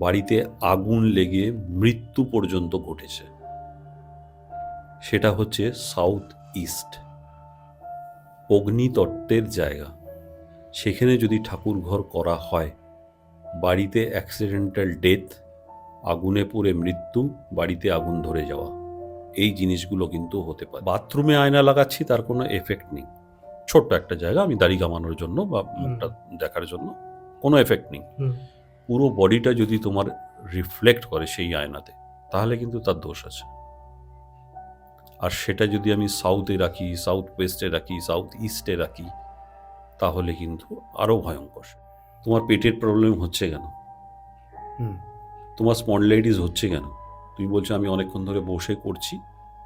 বাড়িতে আগুন লেগে মৃত্যু পর্যন্ত ঘটেছে। সেটা হচ্ছে সাউথ ইস্ট, অগ্নিতত্ত্বের জায়গা। সেখানে যদি ঠাকুর ঘর করা হয়, বাড়িতে অ্যাক্সিডেন্টাল ডেথ, আগুনে পুড়ে মৃত্যু, বাড়িতে আগুন ধরে যাওয়া, এই জিনিসগুলো কিন্তু হতে পারে। বাথরুমে আয়না লাগাচ্ছি, তার কোনো এফেক্ট নেই। ছোট্ট একটা জায়গা, আমি দাড়ি কামানোর জন্য বা মুখটা দেখার জন্য, কোনো এফেক্ট নেই। পুরো বডিটা যদি তোমার রিফ্লেক্ট করে সেই আয়নাতে, তাহলে কিন্তু তার দোষ আছে। আর সেটা যদি আমি সাউথে রাখি, সাউথ ওয়েস্টে রাখি, সাউথ ইস্টে রাখি, তাহলে কিন্তু আরও ভয়ঙ্কর। তোমার পেটের প্রবলেম হচ্ছে কেন? তোমার স্পন্ডলাইটিস হচ্ছে কেন? তুমি বলছো আমি অনেকক্ষণ ধরে বসে করছি,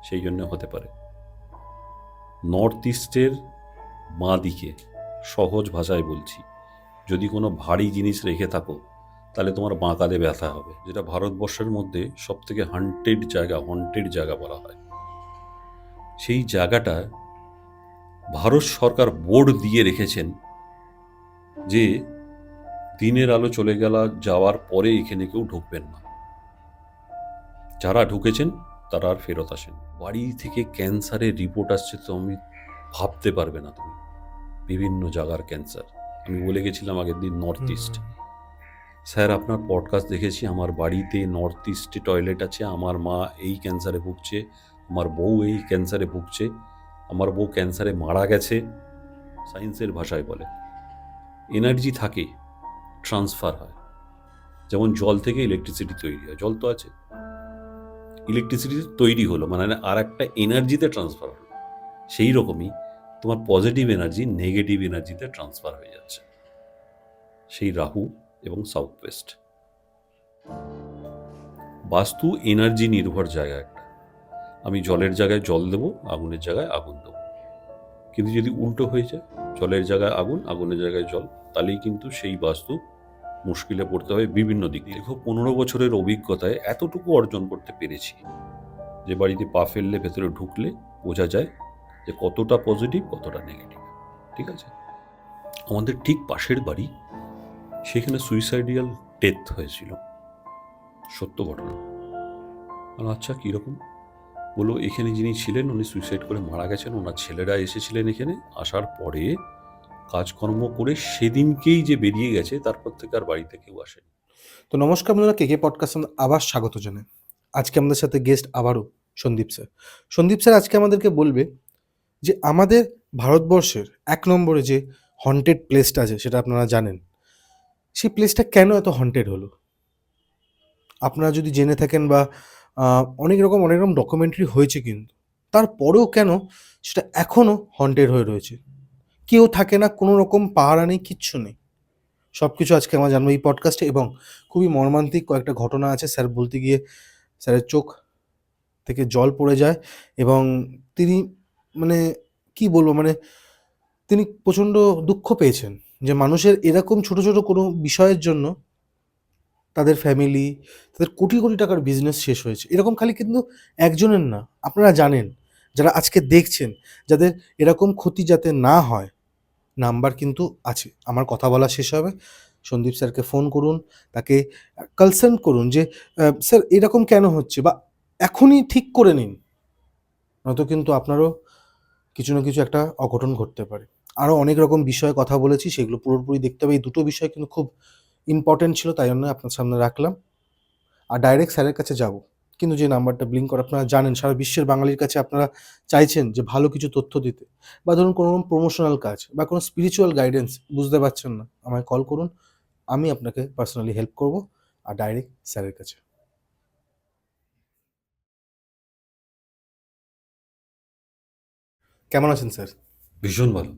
সেই জন্য হতে পারে। নর্থ ইস্টের বাঁ দিকে, সহজ ভাষায় বলছি, যদি কোনো ভারী জিনিস রেখে থাকো, তাহলে তোমার বাঁ কাঁধে ব্যথা হবে, যেটা ভারতবর্ষের মধ্যে সবথেকে হন্টেড জায়গা বলা হয়। সেই জায়গাটা ভারত সরকার বোর্ড দিয়ে রেখেছেন যে দিনের আলো চলে যাওয়ার পরে এখানে কেউ ঢুকবেন না। যারা ঢুকেছেন তারা আর ফেরত আসেন। বাড়ি থেকে ক্যান্সারের রিপোর্ট আসছে, তো আমি ভাবতে পারবে না তুমি, বিভিন্ন জায়গার ক্যান্সার। আমি বলে গেছিলাম আগের দিন নর্থ ইস্ট, স্যার আপনার পডকাস্ট দেখেছি, আমার বাড়িতে নর্থ ইস্টে টয়লেট আছে, আমার মা এই ক্যান্সারে ভুগছে, আমার বউ এই ক্যান্সারে ভুগছে, আমার বউ ক্যান্সারে মারা গেছে। সায়েন্সের ভাষায় বলে এনার্জি থাকে, ট্রান্সফার হয়। যেমন জল থেকে ইলেকট্রিসিটি তৈরি হয়, জল তো আছে, ইলেকট্রিসিটি তৈরি হলো মানে আর একটা এনার্জিতে ট্রান্সফার হলো। সেই রকমই তোমার পজিটিভ এনার্জি নেগেটিভ এনার্জিতে ট্রান্সফার হয়ে যাচ্ছে। সেই রাহু এবং সাউথ ওয়েস্ট। বাস্তু এনার্জি নির্ভর জায়গা একটা। আমি জলের জায়গায় জল দেবো, আগুনের জায়গায় আগুন দেবো, কিন্তু যদি উল্টো হয়ে যায়, জলের জায়গায় আগুন, আগুনের জায়গায় জল, তাহলেই কিন্তু সেই বাস্তু মুশকিলে পড়তে হবে বিভিন্ন দিক। দীর্ঘ 15 বছরের অভিজ্ঞতায় এতটুকু অর্জন করতে পেরেছি যে বাড়িতে পা ফেললে, ভেতরে ঢুকলে বোঝা যায় যে কতটা পজিটিভ কতটা নেগেটিভ। ঠিক আছে, আমাদের ঠিক পাশের বাড়ি, সেখানে সুইসাইডিয়াল ডেথ হয়েছিল, সত্য ঘটনা। আচ্ছা কীরকম? বললো এখানে যিনি ছিলেন উনি সুইসাইড করে মারা গেছেন, ওনার ছেলেরা এসেছিলেন এখানে, আসার পরে কাজকর্ম করে সেদিনকেই যে বেরিয়ে গেছে, তারপর থেকে আর বাড়িতে কেউ আসেনি। তো নমস্কার বন্ধুরা, কে পডকাস্ট আবার স্বাগত জানাই। আজকে আমাদের সাথে গেস্ট আবারও সন্দীপ স্যার। সন্দীপ স্যার আজকে আমাদেরকে বলবে যে আমাদের ভারতবর্ষের 1 নম্বরে যে হন্টেড প্লেসটা আছে, সেটা আপনারা জানেন, সেই প্লেসটা কেন এত হন্টেড হলো। আপনারা যদি জেনে থাকেন বা অনেক রকম ডকুমেন্টারি হয়েছে, কিন্তু তারপরেও কেন সেটা এখনও হন্টেড হয়ে রয়েছে। কেউ থাকে না, কোনো রকম পাহারা নেই, কিচ্ছু নেই। সব কিছু আজকে আমরা জানবো এই পডকাস্টে, এবং খুবই মর্মান্তিক কয়েকটা ঘটনা আছে। স্যার বলতে গিয়ে স্যারের চোখ থেকে জল পড়ে যায়, এবং তিনি মানে কি বলবো, মানে তিনি প্রচণ্ড দুঃখ পেয়েছেন যে মানুষের এরকম ছোট ছোট কোনো বিষয়ের জন্য তাদের ফ্যামিলি, তাদের কোটি কোটি টাকার বিজনেস শেষ হয়েছে। এরকম খালি কিন্তু একজনের না, আপনারা জানেন, যারা আজকে দেখছেন, যাদের এরকম ক্ষতি যাতে না হয়, নাম্বার কিন্তু আছে। আমার কথা বলা শেষ হবে, সন্দীপ স্যারকে ফোন করুন, তাকে কনসাল্ট করুন যে স্যার এরকম কেন হচ্ছে, বা এখনই ঠিক করে নিন, নয়তো কিন্তু আপনারও কিছু না কিছু একটা অঘটন ঘটতে পারে। আরও অনেক রকম বিষয়ে কথা বলেছি, সেগুলো পুরোপুরি দেখতে হবে। এই দুটো বিষয় কিন্তু খুব ইম্পর্টেন্ট ছিল, তাই জন্য আপনার সামনে রাখলাম। আর ডাইরেক্ট স্যারের কাছে যাব, কিন্তু যে নাম্বারটা ব্লিঙ্ক করে, আপনারা জানেন সারা বিশ্বের বাঙালির কাছে আপনারা চাইছেন যে ভালো কিছু তথ্য দিতে, বা ধরুন কোনো প্রমোশনাল কাজ বা কোনো স্পিরিচুয়াল গাইডেন্স বুঝতে পারছেন না, আমায় কল করুন, আমি আপনাকে পার্সোনালি হেল্প করব। আর ডাইরেক্ট স্যারের কাছে। কেমন আছেন স্যার? ভীষণ ভালো,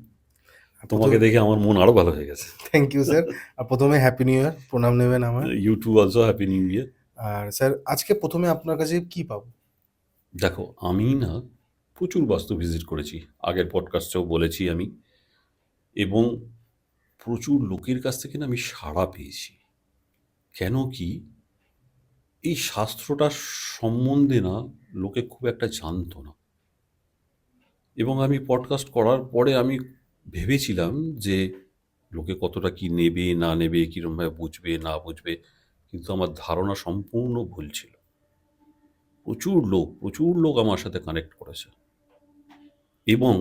তোমাকে দেখে আমার মন আরো ভালো হয়ে গেছে। Thank you sir. আর প্রথমে হ্যাপি নিউ ইয়ার, প্রণাম নেবেন আমার। YouTube also happy new year. আর স্যার আজকে প্রথমে আপনার কাছে কি পাবো? দেখো, আমি না প্রচুর বাস্তু ভিজিট করেছি, আগের পডকাস্টেও বলেছি আমি, এবং প্রচুর লোকের কাছ থেকে না আমি সাড়া পেয়েছি। কেন কি, এই শাস্ত্রটা সম্বন্ধে না লোকে খুব একটা জানতো না, এবং আমি পডকাস্ট করার পরে আমি ভেবেছিলাম যে লোকে কতটা কি নেবে না নেবে, কীরকমভাবে বুঝবে না বুঝবে, কিন্তু আমার ধারণা সম্পূর্ণ ভুল ছিল। প্রচুর লোক আমার সাথে কানেক্ট করেছে এবং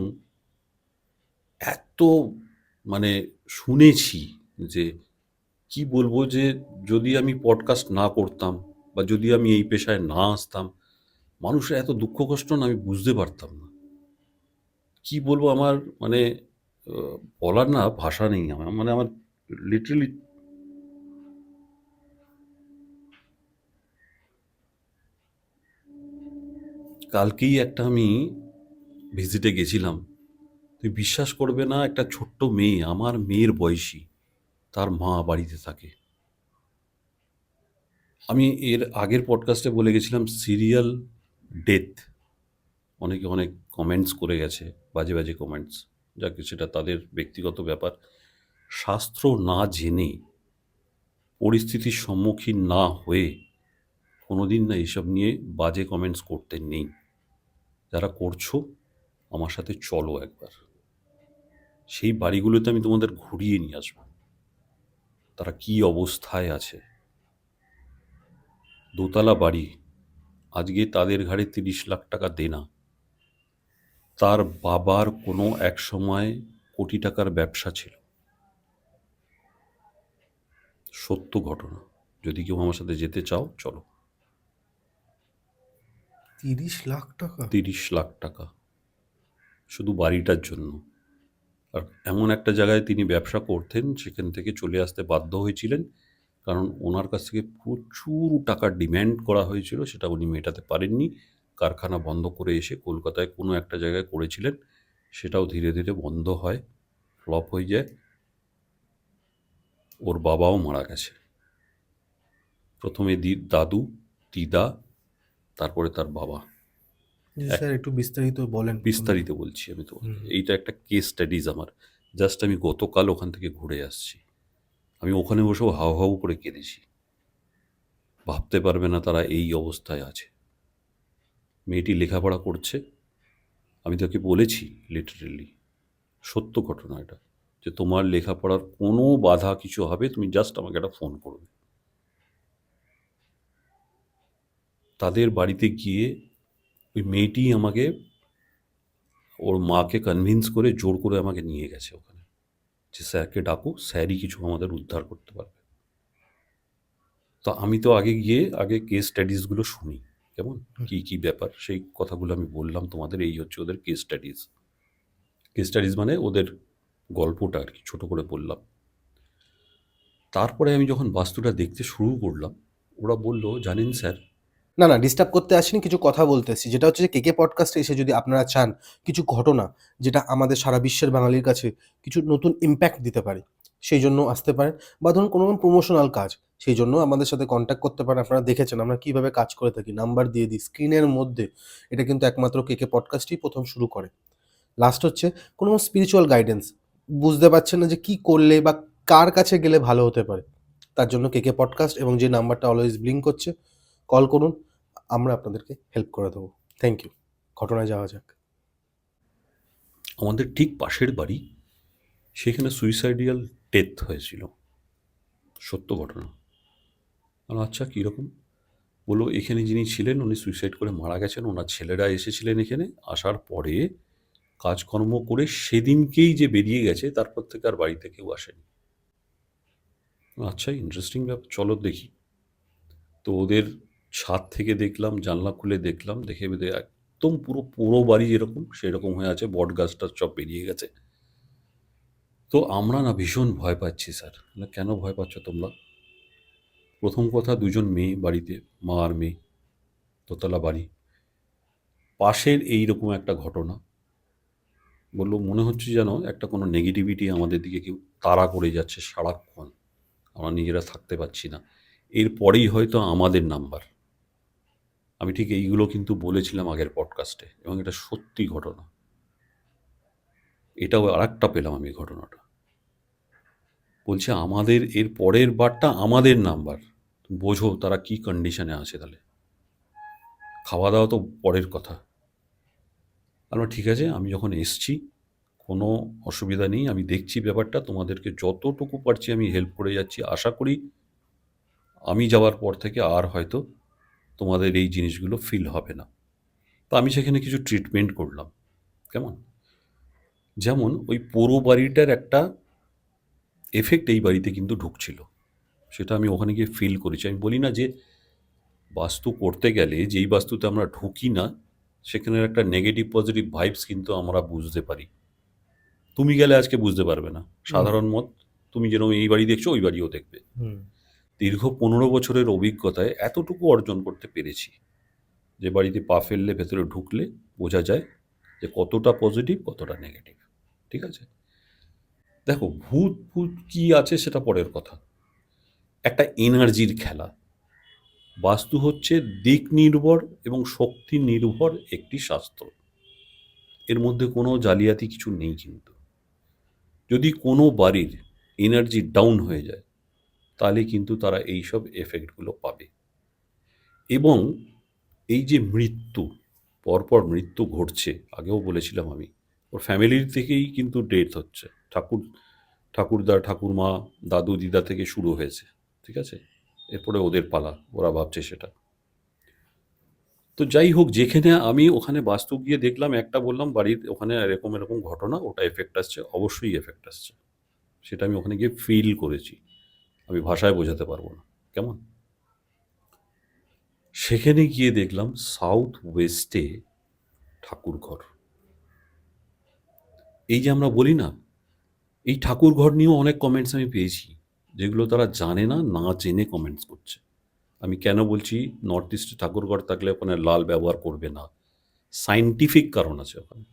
এত মানে শুনেছি যে কি বলবো, যে যদি আমি পডকাস্ট না করতাম বা যদি আমি এই পেশায় না আসতাম, মানুষের এত দুঃখ কষ্ট না আমি বুঝতে পারতাম না। কি বলবো, আমার মানে বলার না ভাষা নেই আমার, মানে আমার লিটারালি। কালকেই একটা আমি ভিজিটে গেছিলাম, তুই বিশ্বাস করবে না, একটা ছোট্ট মেয়ে, আমার মেয়ের বয়সী, তার মা বাড়িতে থাকে। আমি এর আগের পডকাস্টে বলে গেছিলাম সিরিয়াল ডেথ, অনেকে অনেক কমেন্টস করে গেছে, বাজে বাজে কমেন্টস, যাকে সেটা তাদের ব্যক্তিগত ব্যাপার। শাস্ত্র না জেনে, পরিস্থিতির সম্মুখীন না হয়ে কোনোদিন না এইসব নিয়ে বাজে কমেন্টস করতে নেই। যারা করছো আমার সাথে চলো একবার, সেই বাড়িগুলোতে আমি তোমাদের ঘুরিয়ে নিয়ে আসবো, তারা কি অবস্থায় আছে। দোতলা বাড়ি, আজকে তাদের ঘাড়ে 30 লাখ টাকা দেনা। তার বাবার কোনো এক সময় কোটি টাকার ব্যবসা ছিল, সত্য ঘটনা। যদি কেউ আমার সাথে যেতে চাও চলো। 30 লাখ টাকা? 30 লাখ টাকা শুধু বাড়িটার জন্য। আর এমন একটা জায়গায় তিনি ব্যবসা করতেন, সেখান থেকে চলে আসতে বাধ্য হয়েছিলেন, কারণ ওনার কাছ থেকে প্রচুর টাকা ডিম্যান্ড করা হয়েছিল, সেটা উনি মেটাতে পারেননি। কারখানা বন্ধ করে এসে কলকাতায় কোনো একটা জায়গায় করেছিলেন, সেটাও ধীরে ধীরে বন্ধ হয়, ফ্লপ হয়ে যায়। ওর বাবাও মারা গেছে, প্রথমে দাদু, দিদা, তারপরে তার বাবা। স্যার একটু বিস্তারিত বলেন। বিস্তারিত বলছি আমি তোমাকে, এইটা একটা কেস স্টাডিজ আমার। জাস্ট আমি গতকাল ওখান থেকে ঘুরে আসছি, আমি ওখানে বসেও হাউ হাউ করে কেঁদেছি। ভাবতে পারবে না তারা এই অবস্থায় আছে। মেয়েটি লেখাপড়া করছে, আমি তাকে বলেছি লিটারেলি, সত্য ঘটনা এটা, যে তোমার লেখাপড়ার কোনো বাধা কিছু হবে, তুমি জাস্ট আমাকে একটা ফোন করবে। তাদের বাড়িতে গিয়ে ওই মেয়েটি আমাকে, ওর মাকে কনভিন্স করে জোর করে আমাকে নিয়ে গেছে ওখানে, যে স্যারকে ডাকো, স্যারই কিছু আমাদের উদ্ধার করতে পারবে। তো আমি তো আগে গিয়ে কেস স্টাডিজগুলো শুনি, কেমন কি কি ব্যাপার, সেই কথাগুলো আমি বললাম তোমাদের। এই হচ্ছে ওদের কেস স্টাডিজ। কেস স্টাডিজ মানে ওদের গল্পটা আর কি, ছোট করে বললাম। তারপরে আমি যখন বাস্তুটা দেখতে শুরু করলাম, ওরা বলল, জানেন স্যার। না না, ডিস্টার্ব করতে আসিনি, কিছু কথা বলতেছি। যেটা হচ্ছে যে কেকে পডকাস্টে এসে যদি আপনারা চান কিছু ঘটনা যেটা আমাদের সারা বিশ্বের বাঙালির কাছে কিছু নতুন ইম্প্যাক্ট দিতে পারে, সেই জন্য আসতে পারেন। বা ধরুন কোনো প্রমোশনাল কাজ, সেই জন্য আমাদের সাথে কন্ট্যাক্ট করতে পারেন। আপনারা দেখেছেন আমরা কীভাবে কাজ করে থাকি, নাম্বার দিয়ে দিই স্ক্রিনের মধ্যে। এটা কিন্তু একমাত্র কেকে পডকাস্টই প্রথম শুরু করে। লাস্ট হচ্ছে কোনো স্পিরিচুয়াল গাইডেন্স, বুঝতে পারছেন না যে কী করলে বা কার কাছে গেলে ভালো হতে পারে, তার জন্য কেকে পডকাস্ট এবং যে নাম্বারটা অলওয়েজ ব্লিঙ্ক করছে, কল করুন, আমরা আপনাদেরকে হেল্প করে দেবো। Thank you. ঘটনায় যাওয়া যাক। আমাদের ঠিক পাশের বাড়ি, সেখানে সুইসাইডিয়াল ডেথ হয়েছিল, সত্য ঘটনা। আর আচ্ছা, কীরকম? বললো, এখানে যিনি ছিলেন উনি সুইসাইড করে মারা গেছেন, ওনার ছেলেরা এসেছিলেন এখানে, আসার পরে কাজকর্ম করে সেদিনকেই যে বেরিয়ে গেছে, তারপর থেকে আর বাড়িতে কেউ আসেনি। আচ্ছা, ইন্টারেস্টিং ব্যাপার, চলো দেখি। তো ওদের ছাদ থেকে দেখলাম, জানলা খুলে দেখলাম, দেখে বেঁধে একদম পুরো পুরো বাড়ি যেরকম সেরকম হয়ে আছে, বট গাছটা সব বেরিয়ে গেছে। তো আমরা না ভীষণ ভয় পাচ্ছি স্যার। না, কেন ভয় পাচ্ছ তোমরা? প্রথম কথা, দুজন মেয়ে বাড়িতে, মা আর মেয়ে, দোতলা বাড়ি, পাশের এইরকম একটা ঘটনা। বললো, মনে হচ্ছে যেন একটা কোনো নেগেটিভিটি আমাদের দিকে কেউ তাড়া করে যাচ্ছে সারাক্ষণ, আমরা নিজেরা থাকতে পারছি না। এরপরেই হয়তো আমাদের নাম্বার। আমি ঠিক এইগুলো কিন্তু বলেছিলাম আগের পডকাস্টে, এবং এটা সত্যি ঘটনা। এটাও আর একটা পেলাম আমি ঘটনাটা। বলছে আমাদের এর পরের বারটা আমাদের নাম্বার। বোঝো তারা কি কন্ডিশনে আছে তাহলে। খাওয়া দাওয়া তো পরের কথা। আমরা ঠিক আছে, আমি যখন এসছি কোনো অসুবিধা নেই, আমি দেখছি ব্যাপারটা, তোমাদেরকে যতটুকু পারছি আমি হেল্প করে যাচ্ছি। আশা করি আমি যাওয়ার পর থেকে আর হয়তো তোমাদের এই জিনিসগুলো ফিল হবে না। তো আমি সেখানে কিছু ট্রিটমেন্ট করলাম। কেমন? যেমন ওই পোড়ো বাড়িটার একটা এফেক্ট এই বাড়িতে কিন্তু ঢুকছিল। সেটা আমি ওখানে গিয়ে ফিল করেছি। আমি বলি না যে বাস্তু করতে গেলে যেই বাস্তুতে আমরা ঢুকি না, সেখানের একটা নেগেটিভ পজিটিভ ভাইবস কিন্তু আমরা বুঝতে পারি। তুমি গেলে আজকে বুঝতে পারবে না। সাধারণ মত, তুমি যেরকম এই বাড়ি দেখছো ওই বাড়িও দেখবে। হুম। দীর্ঘ 15 বছরের অভিজ্ঞতায় এতটুকু অর্জন করতে পেরেছি যে বাড়িতে পা ফেললে, ভেতরে ঢুকলে বোঝা যায় যে কতটা পজিটিভ কতটা নেগেটিভ। ঠিক আছে? দেখো, ভূত ভূত কি আছে সেটা পরের কথা। একটা এনার্জির খেলা। বাস্তু হচ্ছে দিক নির্ভর এবং শক্তি নির্ভর একটি শাস্ত্র। এর মধ্যে কোনো জালিয়াতি কিছু নেই কিন্তু। যদি কোনো বাড়ির এনার্জি ডাউন হয়ে যায়, তাহলে কিন্তু তারা এইসব এফেক্টগুলো পাবে। এবং এই যে মৃত্যু, পরপর মৃত্যু ঘটছে, আগেও বলেছিলাম আমি, ওর ফ্যামিলির থেকেই কিন্তু ডেথ হচ্ছে। ঠাকুরদা, ঠাকুরমা, দাদু, দিদা থেকে শুরু হয়েছে। ঠিক আছে? এরপরে ওদের পালা, ওরা ভাবছে সেটা। তো যাই হোক, যেখানে আমি ওখানে বাস্তু গিয়ে দেখলাম, একটা বললাম বাড়ির ওখানে এরকম এরকম ঘটনা, ওটা এফেক্ট আসছে, অবশ্যই এফেক্ট আসছে। সেটা আমি ওখানে গিয়ে ফিল করেছি। আমি ভাষায় বোঝাতে পারবো না। কেমন? সেখানে গিয়ে দেখলাম সাউথ ওয়েস্টে ঠাকুর ঘর। এই যে আমরা বলি না, এই ঠাকুর ঘর নিয়েও অনেক কমেন্টস আমি পেয়েছি, যেগুলো তারা জানে না, না জেনে কমেন্টস করছে। আমি কেন বলছি নর্থ ইস্টে ঠাকুর ঘর থাকলে ওখানে লাল ব্যবহার করবে না? সায়েন্টিফিক কারণ আছে ওখানে।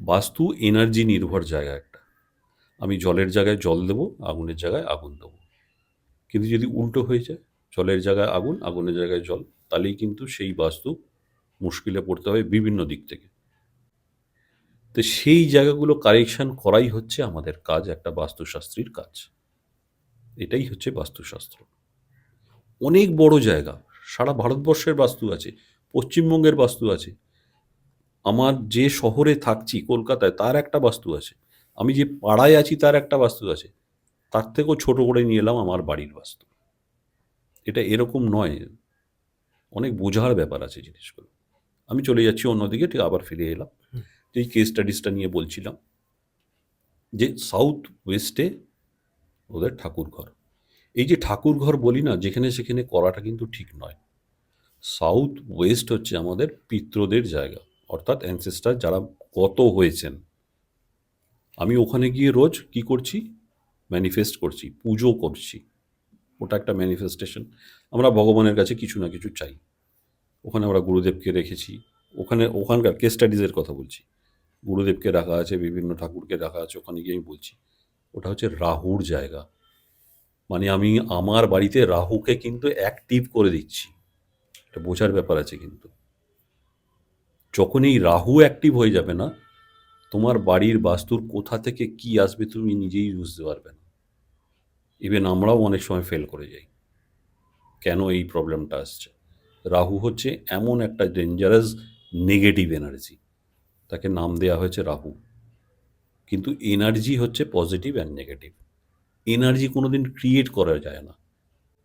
বাস্তু এনার্জি নির্ভর জায়গা একটা। আমি জলের জায়গায় জল দেবো, আগুনের জায়গায় আগুন দেবো। কিন্তু যদি উল্টো হয়ে যায়, জলের জায়গায় আগুন, আগুনের জায়গায় জল, তাহলেই কিন্তু সেই বাস্তু মুশকিলে পড়তে হবে বিভিন্ন দিক থেকে। তো সেই জায়গাগুলো কারেকশন করাই হচ্ছে আমাদের কাজ, একটা বাস্তুশাস্ত্রীর কাজ। এটাই হচ্ছে বাস্তুশাস্ত্র। অনেক বড় জায়গা, সারা ভারতবর্ষের বাস্তু আছে, পশ্চিমবঙ্গের বাস্তু আছে, আমার যে শহরে থাকছি কলকাতায় তার একটা বাস্তু আছে, আমি যে পাড়ায় আছি তার একটা বাস্তু আছে, তার থেকেও ছোট করে নিয়ে এলাম আমার বাড়ির বাস্তু। এটা এরকম নয়, অনেক বোঝার ব্যাপার আছে জিনিসগুলো। আমি চলে যাচ্ছি অন্যদিকে, ঠিক আবার ফিরে এলাম। এই কেস স্টাডিজটা নিয়ে বলছিলাম যে সাউথ ওয়েস্টে ওদের ঠাকুর ঘর। এই যে ঠাকুর ঘর বলি না, যেখানে সেখানে করাটা কিন্তু ঠিক নয়। সাউথ ওয়েস্ট হচ্ছে আমাদের পিতৃদের জায়গা, অর্থাৎ অ্যানসেস্টার যারা গত হয়েছেন। আমি ওখানে গিয়ে রোজ কি করছি? ম্যানিফেস্ট করছি, পুজো করছি। ওটা একটা ম্যানিফেস্টেশন। আমরা ভগবানের কাছে কিছু না কিছু চাই। ওখানে আমরা গুরুদেবকে রেখেছি। ওখানকার কেস স্টাডিজের কথা বলছি। গুরুদেবকে রাখা আছে, বিভিন্ন ঠাকুরকে রাখা আছে, ওখানে গিয়ে আমি বলছি। ওটা হচ্ছে রাহুর জায়গা। মানে আমি আমার বাড়িতে রাহুকে কিন্তু অ্যাক্টিভ করে দিচ্ছি। এটা বোঝার ব্যাপার আছে কিন্তু। যখন এই রাহু অ্যাক্টিভ হয়ে যাবে না, তোমার বাড়ির বাস্তুর কোথা থেকে কি আসবে তুমি নিজেই বুঝতে পারবে না। ইভেন আমরাও অনেক সময় ফেল করে যাই, কেন এই প্রবলেমটা আসছে। রাহু হচ্ছে এমন একটা ডেঞ্জারাস নেগেটিভ এনার্জি, তাকে নাম দেওয়া হয়েছে রাহু। কিন্তু এনার্জি হচ্ছে পজিটিভ অ্যান্ড নেগেটিভ। এনার্জি কোনোদিন ক্রিয়েট করা যায় না,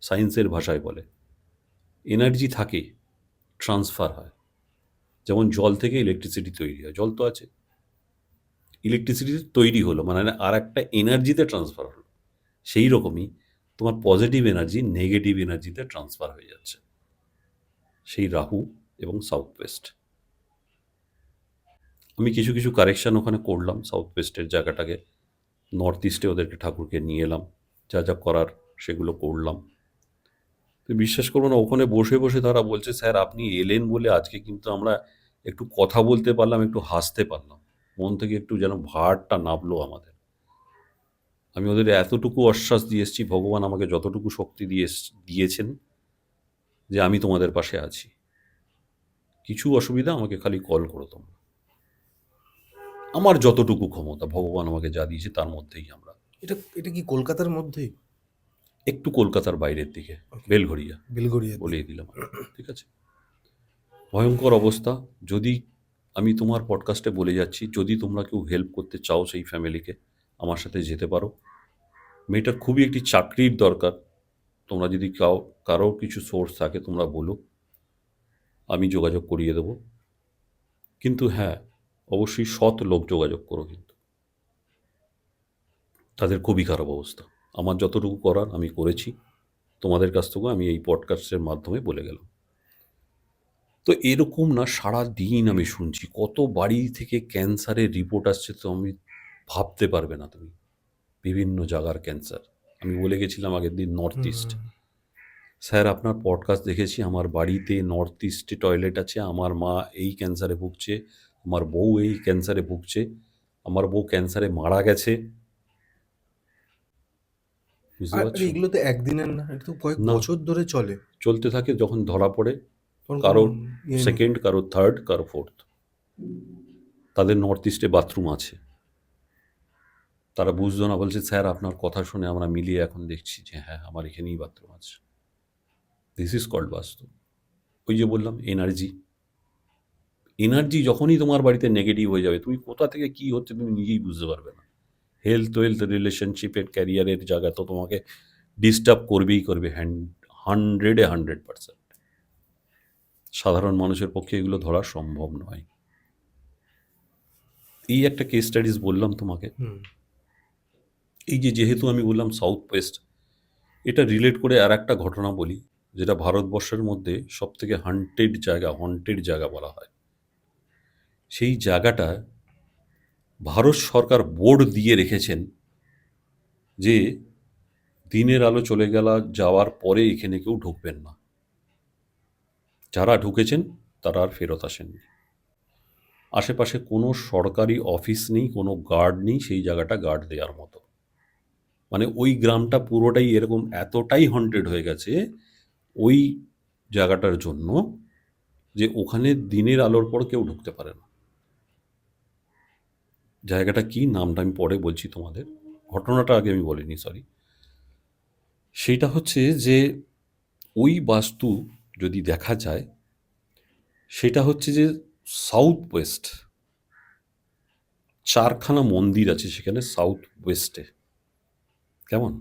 সায়েন্সের ভাষায় বলে। এনার্জি থাকে, ট্রান্সফার হয়। যেমন জল থেকে ইলেকট্রিসিটি তৈরি হয়, জল তো আছে, ইলেকট্রিসিটি তৈরি হলো মানে আর একটা এনার্জিতে ট্রান্সফার হলো। সেই রকমই তোমার পজিটিভ এনার্জি নেগেটিভ এনার্জিতে ট্রান্সফার হয়ে যাচ্ছে, সেই রাহু এবং সাউথ ওয়েস্ট। আমি কিছু কিছু কারেকশান ওখানে করলাম সাউথ ওয়েস্টের জায়গাটাকে, নর্থ ইস্টে ওদেরকে ঠাকুরকে নিয়ে এলাম, যা যা করার সেগুলো করলাম। তো বিশ্বাস করবো না, ওখানে বসে বসে তারা বলছে, স্যার আপনি এলেন বলে আজকে কিন্তু আমরা একটু কথা বলতে পারলাম, একটু হাসতে পারলাম, মন থেকে একটু যেন ভারটা নামলো আমাদের। আমি ওদের এতটুকু আশ্বাস দিয়ে এসেছি, ভগবান আমাকে যতটুকু শক্তি দিয়েছেন যে আমি তোমাদের পাশে আছি, কিছু অসুবিধা আমাকে খালি কল করো তোমরা। আমার যতটুকু ক্ষমতা ভগবান আমাকে যা দিয়েছে তার মধ্যেই আমরা। এটা এটা কি কলকাতার মধ্যেই? একটু কলকাতার বাইরের দিকে, Okay. বেলঘরিয়া বেলগড়িয়া বলিয়ে দিলাম আর কি, ঠিক আছে? ভয়ঙ্কর অবস্থা। যদি আমি তোমার পডকাস্টে বলে যাচ্ছি, যদি তোমরা কেউ হেল্প করতে চাও সেই ফ্যামিলিকে, আমার সাথে যেতে পারো। মেয়েটার খুবই একটি চাকরির দরকার, তোমরা যদি কারো কিছু সোর্স থাকে তোমরা বলো, আমি যোগাযোগ করিয়ে দেবো। কিন্তু হ্যাঁ, অবশ্যই সৎ লোক যোগাযোগ করো, কিন্তু তাদের খুবই খারাপ অবস্থা। আমার যতটুকু করার আমি করেছি, তোমাদের কাছ থেকেও আমি এই পডকাস্টের মাধ্যমে বলে গেলাম। তো এরকম না সারা দিন আমি শুনছি, কত বাড়ি থেকে ক্যান্সারের রিপোর্ট আসছে তো আমি ভাবতে পারবে না তুমি। বিভিন্ন জায়গার ক্যান্সার। আমি বলে গেছিলাম আগের দিন নর্থ ইস্ট, স্যার আপনার পডকাস্ট দেখেছি, আমার বাড়িতে নর্থ ইস্টে টয়লেট আছে, আমার মা এই ক্যান্সারে ভুগছে, আমার বউ এই ক্যান্সারে ভুগছে, আমার বউ ক্যান্সারে মারা গেছে। বুঝতে আর পারছো? এগুলো তো একদিনের না, এটা তো কয়েক না, বছর ধরে চলে। চলতে থাকে। যখন ধরা পড়ে তখন কোনো কারো ইয়ে নেই। সেকেন্ড, কারো থার্ড, কারো ফোর্থ, তাদের নর্থ ইস্টে বাথরুম আছে। তারা বুঝতো না, বলছে স্যার আপনার কথা শুনে আমরা মিলিয়ে এখন দেখছি যে হ্যাঁ আমার এখানেই বাথরুম আছে। দিস ইজ কল্ড বাস্তু। ওই যে বললাম এনার্জি, এনার্জি যখনই তোমার বাড়িতে নেগেটিভ হয়ে যাবে, তুমি কোথা থেকে কি হচ্ছে তুমি নিজেই বুঝতে পারবে না। হেলথ রিলেশনশিপের ক্যারিয়ারের জায়গা তো তোমাকে ডিস্টার্ব করবেই করবে, 100%। সাধারণ মানুষের পক্ষে এগুলো ধরা সম্ভব নয়। এই একটা কেস স্টাডিজ বললাম তোমাকে। হুম। এই যে যেহেতু আমি বললাম সাউথ ওয়েস্ট, এটা রিলেট করে আর একটা ঘটনা বলি, যেটা ভারতবর্ষের মধ্যে সব থেকে হন্টেড জায়গা বলা হয়। সেই জায়গাটা ভারত সরকার বোর্ড দিয়ে রেখেছেন যে দিনের আলো চলে যাওয়ার পরে এখানে কেউ ঢুকবেন না। যারা ঢুকেছেন তারা আর ফেরত আসেননি। আশেপাশে কোনো সরকারি অফিস নেই, কোনো গার্ড নেই সেই জায়গাটা গার্ড দেওয়ার মতো। মানে ওই গ্রামটা পুরোটাই এরকম এতটাই হন্টেড হয়ে গেছে ওই জায়গাটার জন্য, যে ওখানে দিনের আলোর পর কেউ ঢুকতে পারে না। জায়গাটা কি নামটা আমি পরে বলছি তোমাদের, ঘটনাটা আগে আমি বলিনি, সরি। সেইটা হচ্ছে যে ওই বাস্তু যদি দেখা যায়, সেটা হচ্ছে যে সাউথ ওয়েস্ট, 4খানা মন্দির আছে সেখানে সাউথ ওয়েস্টে। কেমন?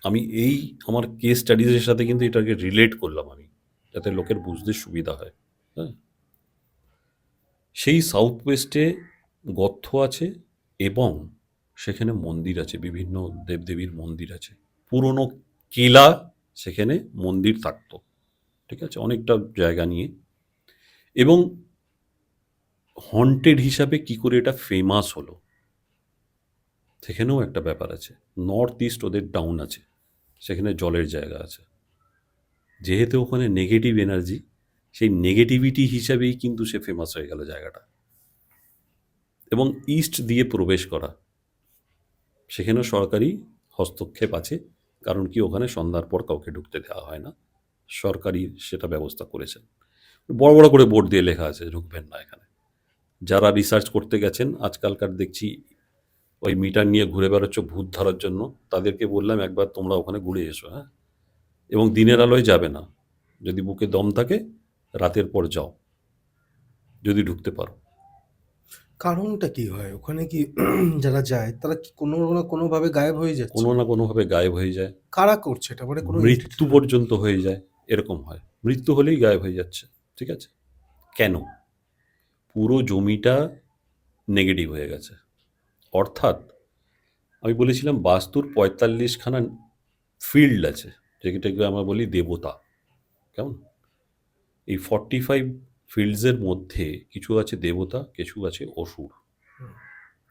আমি এই আমার কেস স্টাডিজের সাথে কিন্তু এটাকে রিলেট করলাম আমি, যাতে লোকের বুঝতে সুবিধা হয়। হ্যাঁ, সেই সাউথ ওয়েস্টে গর্ত আছে এবং সেখানে মন্দির আছে, বিভিন্ন দেবদেবীর মন্দির আছে। পুরনো কিলা, সেখানে মন্দির থাকতো, ঠিক আছে, অনেকটা জায়গা নিয়ে। এবং হন্টেড হিসাবে কি করে এটা ফেমাস হলো, সেখানেও একটা ব্যাপার আছে। নর্থ ইস্ট ওদের ডাউন আছে, সেখানে জলের জায়গা আছে। যেহেতু ওখানে নেগেটিভ এনার্জি, সেই নেগেটিভিটি হিসাবেই কিন্তু সে ফেমাস হয়ে গেল জায়গাটা। এবং ইস্ট দিয়ে প্রবেশ করা, সেখানেও সরকারি হস্তক্ষেপ আছে। কারণ কি ওখানে সন্ধ্যার পর কাউকে ঢুকতে দেওয়া হয় না, সরকারি সেটা ব্যবস্থা করেছেন। বড় বড় করে বোর্ড দিয়ে লেখা আছে ঢুকবেন না এখানে। যারা রিসার্চ করতে গেছেন, আজকালকার দেখছি ওই মিটার নিয়ে ঘুরে বেড়াচ্ছ ভূত ধরার জন্য, তাদেরকে বললাম একবার তোমরা ওখানে ঘুরে এসো। হ্যাঁ, এবং দিনের আলোয় যাবে না, যদি বুকে দম থাকে রাতের পর যাও যদি ঢুকতে পারো। কারণটা কি হয় ওখানে? কি যারা যায় তারা কি কোনো না কোনোভাবে গায়েব হয়ে যাচ্ছে? কোনো না কোনোভাবে গায়েব হয়ে যায়, কারা করছে এটা? মানে কোনো মৃত্যু ইনস্টিটিউশন? পর্যন্ত হয়ে যায়, এরকম হয়। মৃত্যু হলেই গায়েব হয়ে যাচ্ছে, ঠিক আছে। কেন? পুরো জমিটা নেগেটিভ হয়ে গেছে। অর্থাৎ আমি বলেছিলাম বাস্তুর 45খানা ফিল্ড আছে, যেটাকে আমরা বলি দেবতা। কেমন? এই 45 ফিল্ডসের মধ্যে কিছু আছে দেবতা, কিছু আছে অসুর।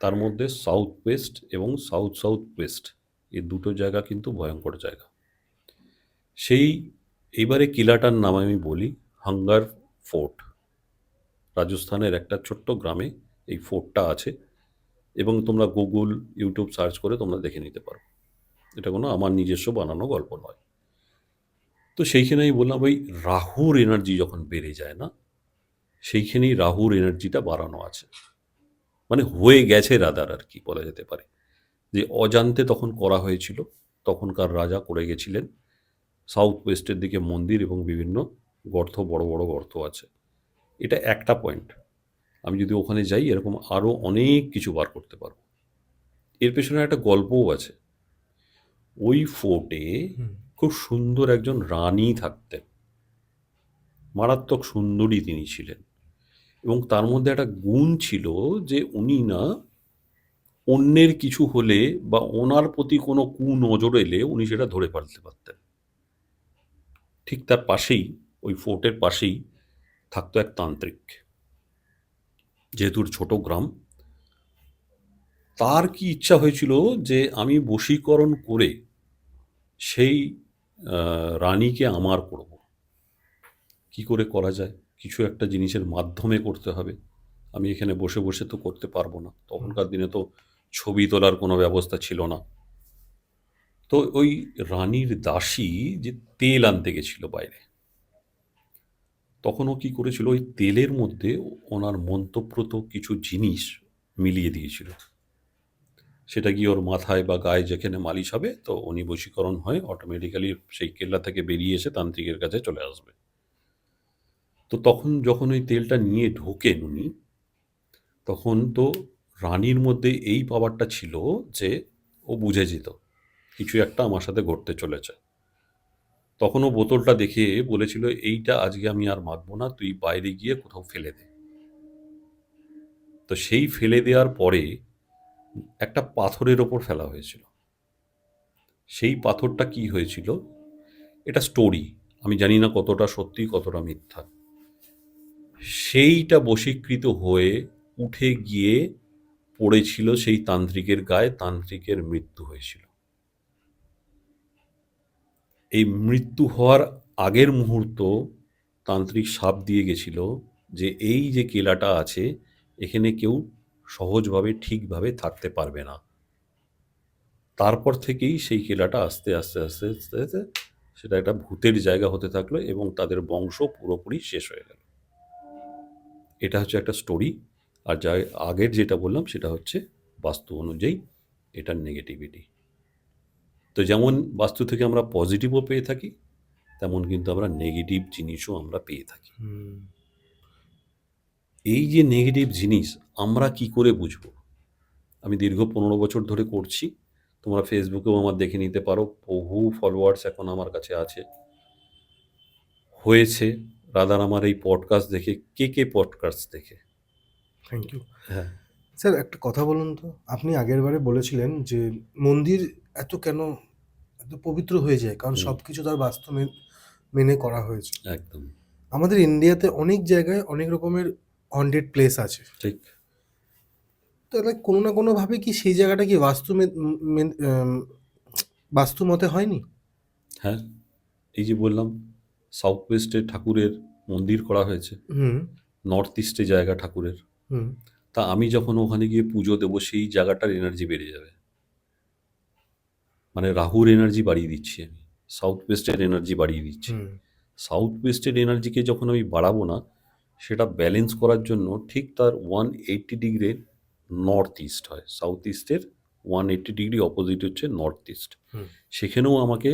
তার মধ্যে সাউথ ওয়েস্ট এবং সাউথ ওয়েস্ট, এই দুটো জায়গা কিন্তু ভয়ঙ্কর জায়গা। সেই এইবারে কিলাটার নাম আমি বলি হাঙ্গার ফোর্ট। রাজস্থানের একটা ছোট্ট গ্রামে এই ফোর্টটা আছে, এবং তোমরা গুগল ইউটিউব সার্চ করে তোমরা দেখে নিতে পারো। এটা কোনো আমার নিজস্ব বানানো গল্প নয়। তো সেইখানে আমি বললাম ওই রাহুর এনার্জি যখন বেড়ে যায় না, সেইখানেই রাহুর এনার্জিটা বাড়ানো আছে, মানে হয়ে গেছে রাদার আর কি বলা যেতে পারে। যে অজান্তে তখন করা হয়েছিল, তখনকার রাজা করে গেছিলেন। সাউথ ওয়েস্টের দিকে মন্দির এবং বিভিন্ন গর্ত, বড় বড় গর্ত আছে। এটা একটা পয়েন্ট। আমি যদি ওখানে যাই এরকম আরও অনেক কিছু বার করতে পারবো। এর পেছনে একটা গল্পও আছে। ওই ফোর্টে খুব সুন্দর একজন রানী থাকতেন, মারাত্মক সুন্দরী তিনি ছিলেন। এবং তার মধ্যে একটা গুণ ছিল যে উনি না অন্যের কিছু হলে বা ওনার প্রতি কোনো কুনজর এলে উনি সেটা ধরে ফেলতে পারতেন। ঠিক তার পাশেই, ওই ফোর্টের পাশেই থাকতো এক তান্ত্রিক। যেহেতু ছোট গ্রাম, তার কি ইচ্ছা হয়েছিল যে আমি বশীকরণ করে সেই রানীকে আমার করব। কি করে করা যায়? কিছু একটা জিনিসের মাধ্যমে করতে হবে। আমি এখানে বসে বসে তো করতে পারবো না। তখনকার দিনে তো ছবি তোলার কোনো ব্যবস্থা ছিল না। তো ওই রানীর দাসী যে তেল আনতে গেছিল বাইরে, তখন ও কি করেছিল, ওই তেলের মধ্যে ওনার মন্ত্রপ্রত কিছু জিনিস মিলিয়ে দিয়েছিল। সেটা গিয়ে ওর মাথায় বা গায়ে যেখানে মালিশ হবে, তো উনি বশীকরণ হয়ে অটোমেটিক্যালি সেই কেল্লা থেকে বেরিয়ে এসে তান্ত্রিকের কাছে চলে আসবে। তো তখন যখন ওই তেলটা নিয়ে ঢোকেন উনি, তখন তো রানীর মধ্যে এই পাওয়ারটা ছিল যে ও বুঝে যেত কিছু একটা আমার সাথে ঘটতে চলেছে। তখন ও বোতলটা দেখে বলেছিল, এইটা আজকে আমি আর মাখবো না, তুই বাইরে গিয়ে কোথাও ফেলে দে। তো সেই ফেলে দেওয়ার পরে একটা পাথরের ওপর ফেলা হয়েছিল। সেই পাথরটা কি হয়েছিল, এটা স্টোরি, আমি জানি না কতটা সত্যি কতটা মিথ্যা। সেইটা বশীকৃত হয়ে উঠে গিয়ে পড়েছিল সেই তান্ত্রিকের গায়ে, তান্ত্রিকের মৃত্যু হয়েছিল। এই মৃত্যু হওয়ার আগের মুহূর্ত তান্ত্রিক শাপ দিয়ে গেছিল যে এই যে কেলাটা আছে, এখানে কেউ সহজভাবে ঠিকভাবে থাকতে পারবে না। তারপর থেকেই সেই কেলাটা আস্তে আস্তে আস্তে আস্তে আস্তে সেটা একটা ভূতের জায়গা হতে থাকলো এবং তাদের বংশ পুরোপুরি শেষ হয়ে গেল। এটা হচ্ছে একটা স্টোরি। আর যা আগের যেটা বললাম সেটা হচ্ছে বাস্তু অনুযায়ী এটার নেগেটিভিটি। তো যেমন বাস্তু থেকে আমরা পজিটিভও পেয়ে থাকি, তেমন কিন্তু আমরা নেগেটিভ জিনিসও আমরা পেয়ে থাকি। এই যে নেগেটিভ জিনিস আমরা কি করে বুঝবো? আমি দীর্ঘ 15 বছর ধরে করছি। তোমরা ফেসবুকেও আমার দেখে নিতে পারো, বহু ফলোয়ার্স এখন আমার কাছে আছে, হয়েছে রাদার আমার এই পডকাস্ট দেখে। কে পডকাস্ট দেখে। Thank you. হ্যাঁ। স্যার একটা কথা বলুন তো, আপনি আগেরবারে বলেছিলেন যে মন্দির কেন এত পবিত্র হয়ে যায়, কারণ হুম, সবকিছু তার বাস্তু মেনে করা হয়েছে। একদম আমাদের ইন্ডিয়াতে অনেক জায়গায় অনেক রকমের হন্টেড প্লেস আছে, ঠিক। তো কোনো না কোনোভাবে কি সেই জায়গাটা কি বাস্তু মতে হয়নি? হ্যাঁ, এই যে বললাম সাউথ ওয়েস্টে ঠাকুরের মন্দির করা হয়েছে, হুম। নর্থ ইস্টে জায়গা ঠাকুরের। হুম। তা আমি যখন ওখানে গিয়ে পুজো দেবো, সেই জায়গাটার এনার্জি বেড়ে যাবে। মানে রাহুর এনার্জি বাড়িয়ে দিচ্ছি আমি, সাউথ ওয়েস্টের এনার্জি বাড়িয়ে দিচ্ছি। হুম। সাউথ ওয়েস্টের এনার্জিকে যখন আমি বাড়াবো না, সেটা ব্যালেন্স করার জন্য ঠিক তার 180 ডিগ্রি নর্থ ইস্ট হয়। সাউথ ইস্টের 180 ডিগ্রি অপোজিট হচ্ছে নর্থ ইস্ট। হুম। সেখানেও আমাকে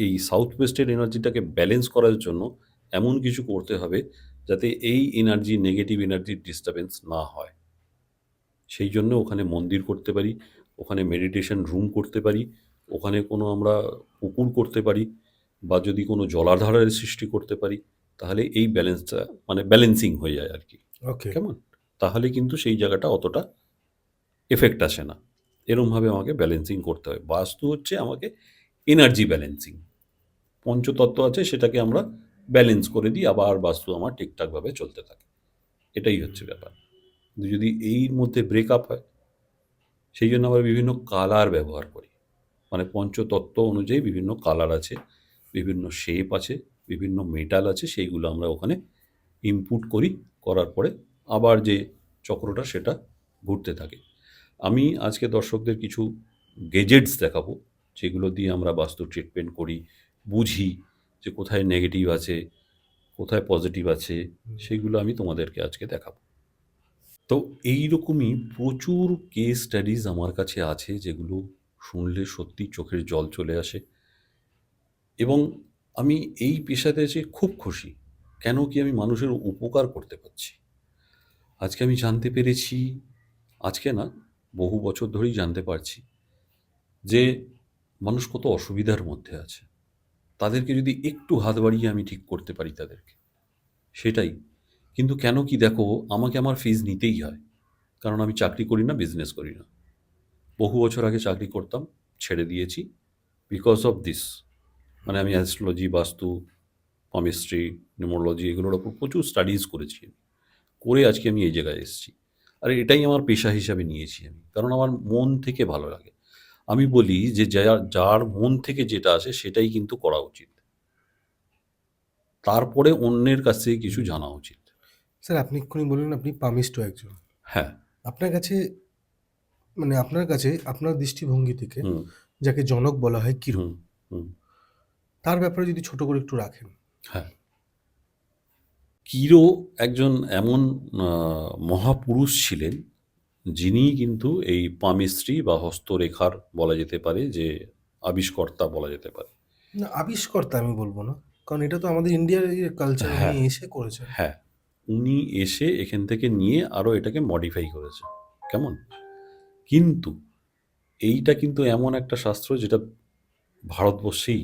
এই সাউথ ওয়েস্টের এনার্জিটাকে ব্যালেন্স করার জন্য এমন কিছু করতে হবে যাতে এই এনার্জি, নেগেটিভ এনার্জির ডিস্টারবেন্স না হয়। সেই জন্য ওখানে মন্দির করতে পারি, ওখানে মেডিটেশন রুম করতে পারি, ওখানে কোনো আমরা পুকুর করতে পারি, বা যদি কোনো জলাধারের সৃষ্টি করতে পারি, তাহলে এই ব্যালেন্সটা মানে ব্যালেন্সিং হয়ে যায় আর কি। ওকে। কেমন? তাহলে কিন্তু সেই জায়গাটা অতটা এফেক্ট আসে না। এরমভাবে আমাকে ব্যালেন্সিং করতে হয়। বাস্তু হচ্ছে আমাকে এনার্জি ব্যালেন্সিং। পঞ্চতত্ত্ব আছে, সেটাকে আমরা ব্যালেন্স করে দিই, আবার বাস্তু আমার ঠিকঠাকভাবে চলতে থাকে। এটাই হচ্ছে ব্যাপার। কিন্তু যদি এর মধ্যে ব্রেকআপ হয়, সেই জন্য আমরা বিভিন্ন কালার ব্যবহার করি। মানে পঞ্চতত্ত্ব অনুযায়ী বিভিন্ন কালার আছে, বিভিন্ন শেপ আছে, বিভিন্ন মেটাল আছে, সেইগুলো আমরা ওখানে ইনপুট করি। করার পরে আবার যে চক্রটা সেটা ঘুরতে থাকে। আমি আজকে দর্শকদের কিছু গেজেটস দেখাবো, যেগুলো দিয়ে আমরা বাস্তু ট্রিটমেন্ট করি, বুঝি যে কোথায় নেগেটিভ আছে, কোথায় পজিটিভ আছে, সেগুলো আমি তোমাদেরকে আজকে দেখাবো। তো এইরকমই প্রচুর কেস স্টাডিজ আমার কাছে আছে, যেগুলো শুনলে সত্যি চোখের জল চলে আসে। এবং আমি এই পেশাতে এসে খুব খুশি। কেন কি, আমি মানুষের উপকার করতে পারছি। আজকে আমি জানতে পেরেছি, আজকে না, বহু বছর ধরেই জানতে পারছি যে মানুষ কত অসুবিধার মধ্যে আছে। তাদেরকে যদি একটু হাত বাড়িয়ে আমি ঠিক করতে পারি তাদেরকে, সেটাই। কিন্তু কেন কি দেখো, আমাকে আমার ফিজ নিতেই হয়, কারণ আমি চাকরি করি না, বিজনেস করি না। বহু বছর আগে চাকরি করতাম, ছেড়ে দিয়েছি বিকজ অফ দিস। মানে আমি অ্যাস্ট্রোলজি, বাস্তু, পমিস্ট্রি, নিউমোলজি এগুলোর ওপর প্রচুর স্টাডিজ করেছি, করে আজকে আমি এই জায়গায় এসেছি। আর এটাই আমার পেশা হিসাবে নিয়েছি আমি, কারণ আমার মন থেকে ভালো লাগে। আমি বলি যে যার মন থেকে যেটা আসে সেটাই কিন্তু করা উচিত, তারপরে অন্যের কাছ থেকে কিছু জানা উচিত। স্যার, আপনি এক্ষুনি বললেন আপনি পামিস্ট একজন। হ্যাঁ। আপনার কাছে আপনার কাছে আপনার দৃষ্টিভঙ্গি থেকে হুম। যাকে জনক বলা হয় কিরূপ, হুম। হুম। তার ব্যাপারে যদি ছোট করে একটু রাখেন। হ্যাঁ, কিরো একজন এমন মহাপুরুষ ছিলেন, যিনি কিন্তু এই পামিস্ট্রি বা হস্তরেখার বলা যেতে পারে যে আবিষ্কর্তা বলা যেতে পারে। না, আবিষ্কর্তা আমি বলবো না, কারণ এটা তো আমাদের ইন্ডিয়ার কালচার উনি হ্যাঁ। এসে করেছেন। হ্যাঁ, উনি এসে এখান থেকে নিয়ে আরও এটাকে মডিফাই করেছে, কেমন। কিন্তু এইটা কিন্তু এমন একটা শাস্ত্র যেটা ভারতবর্ষেই,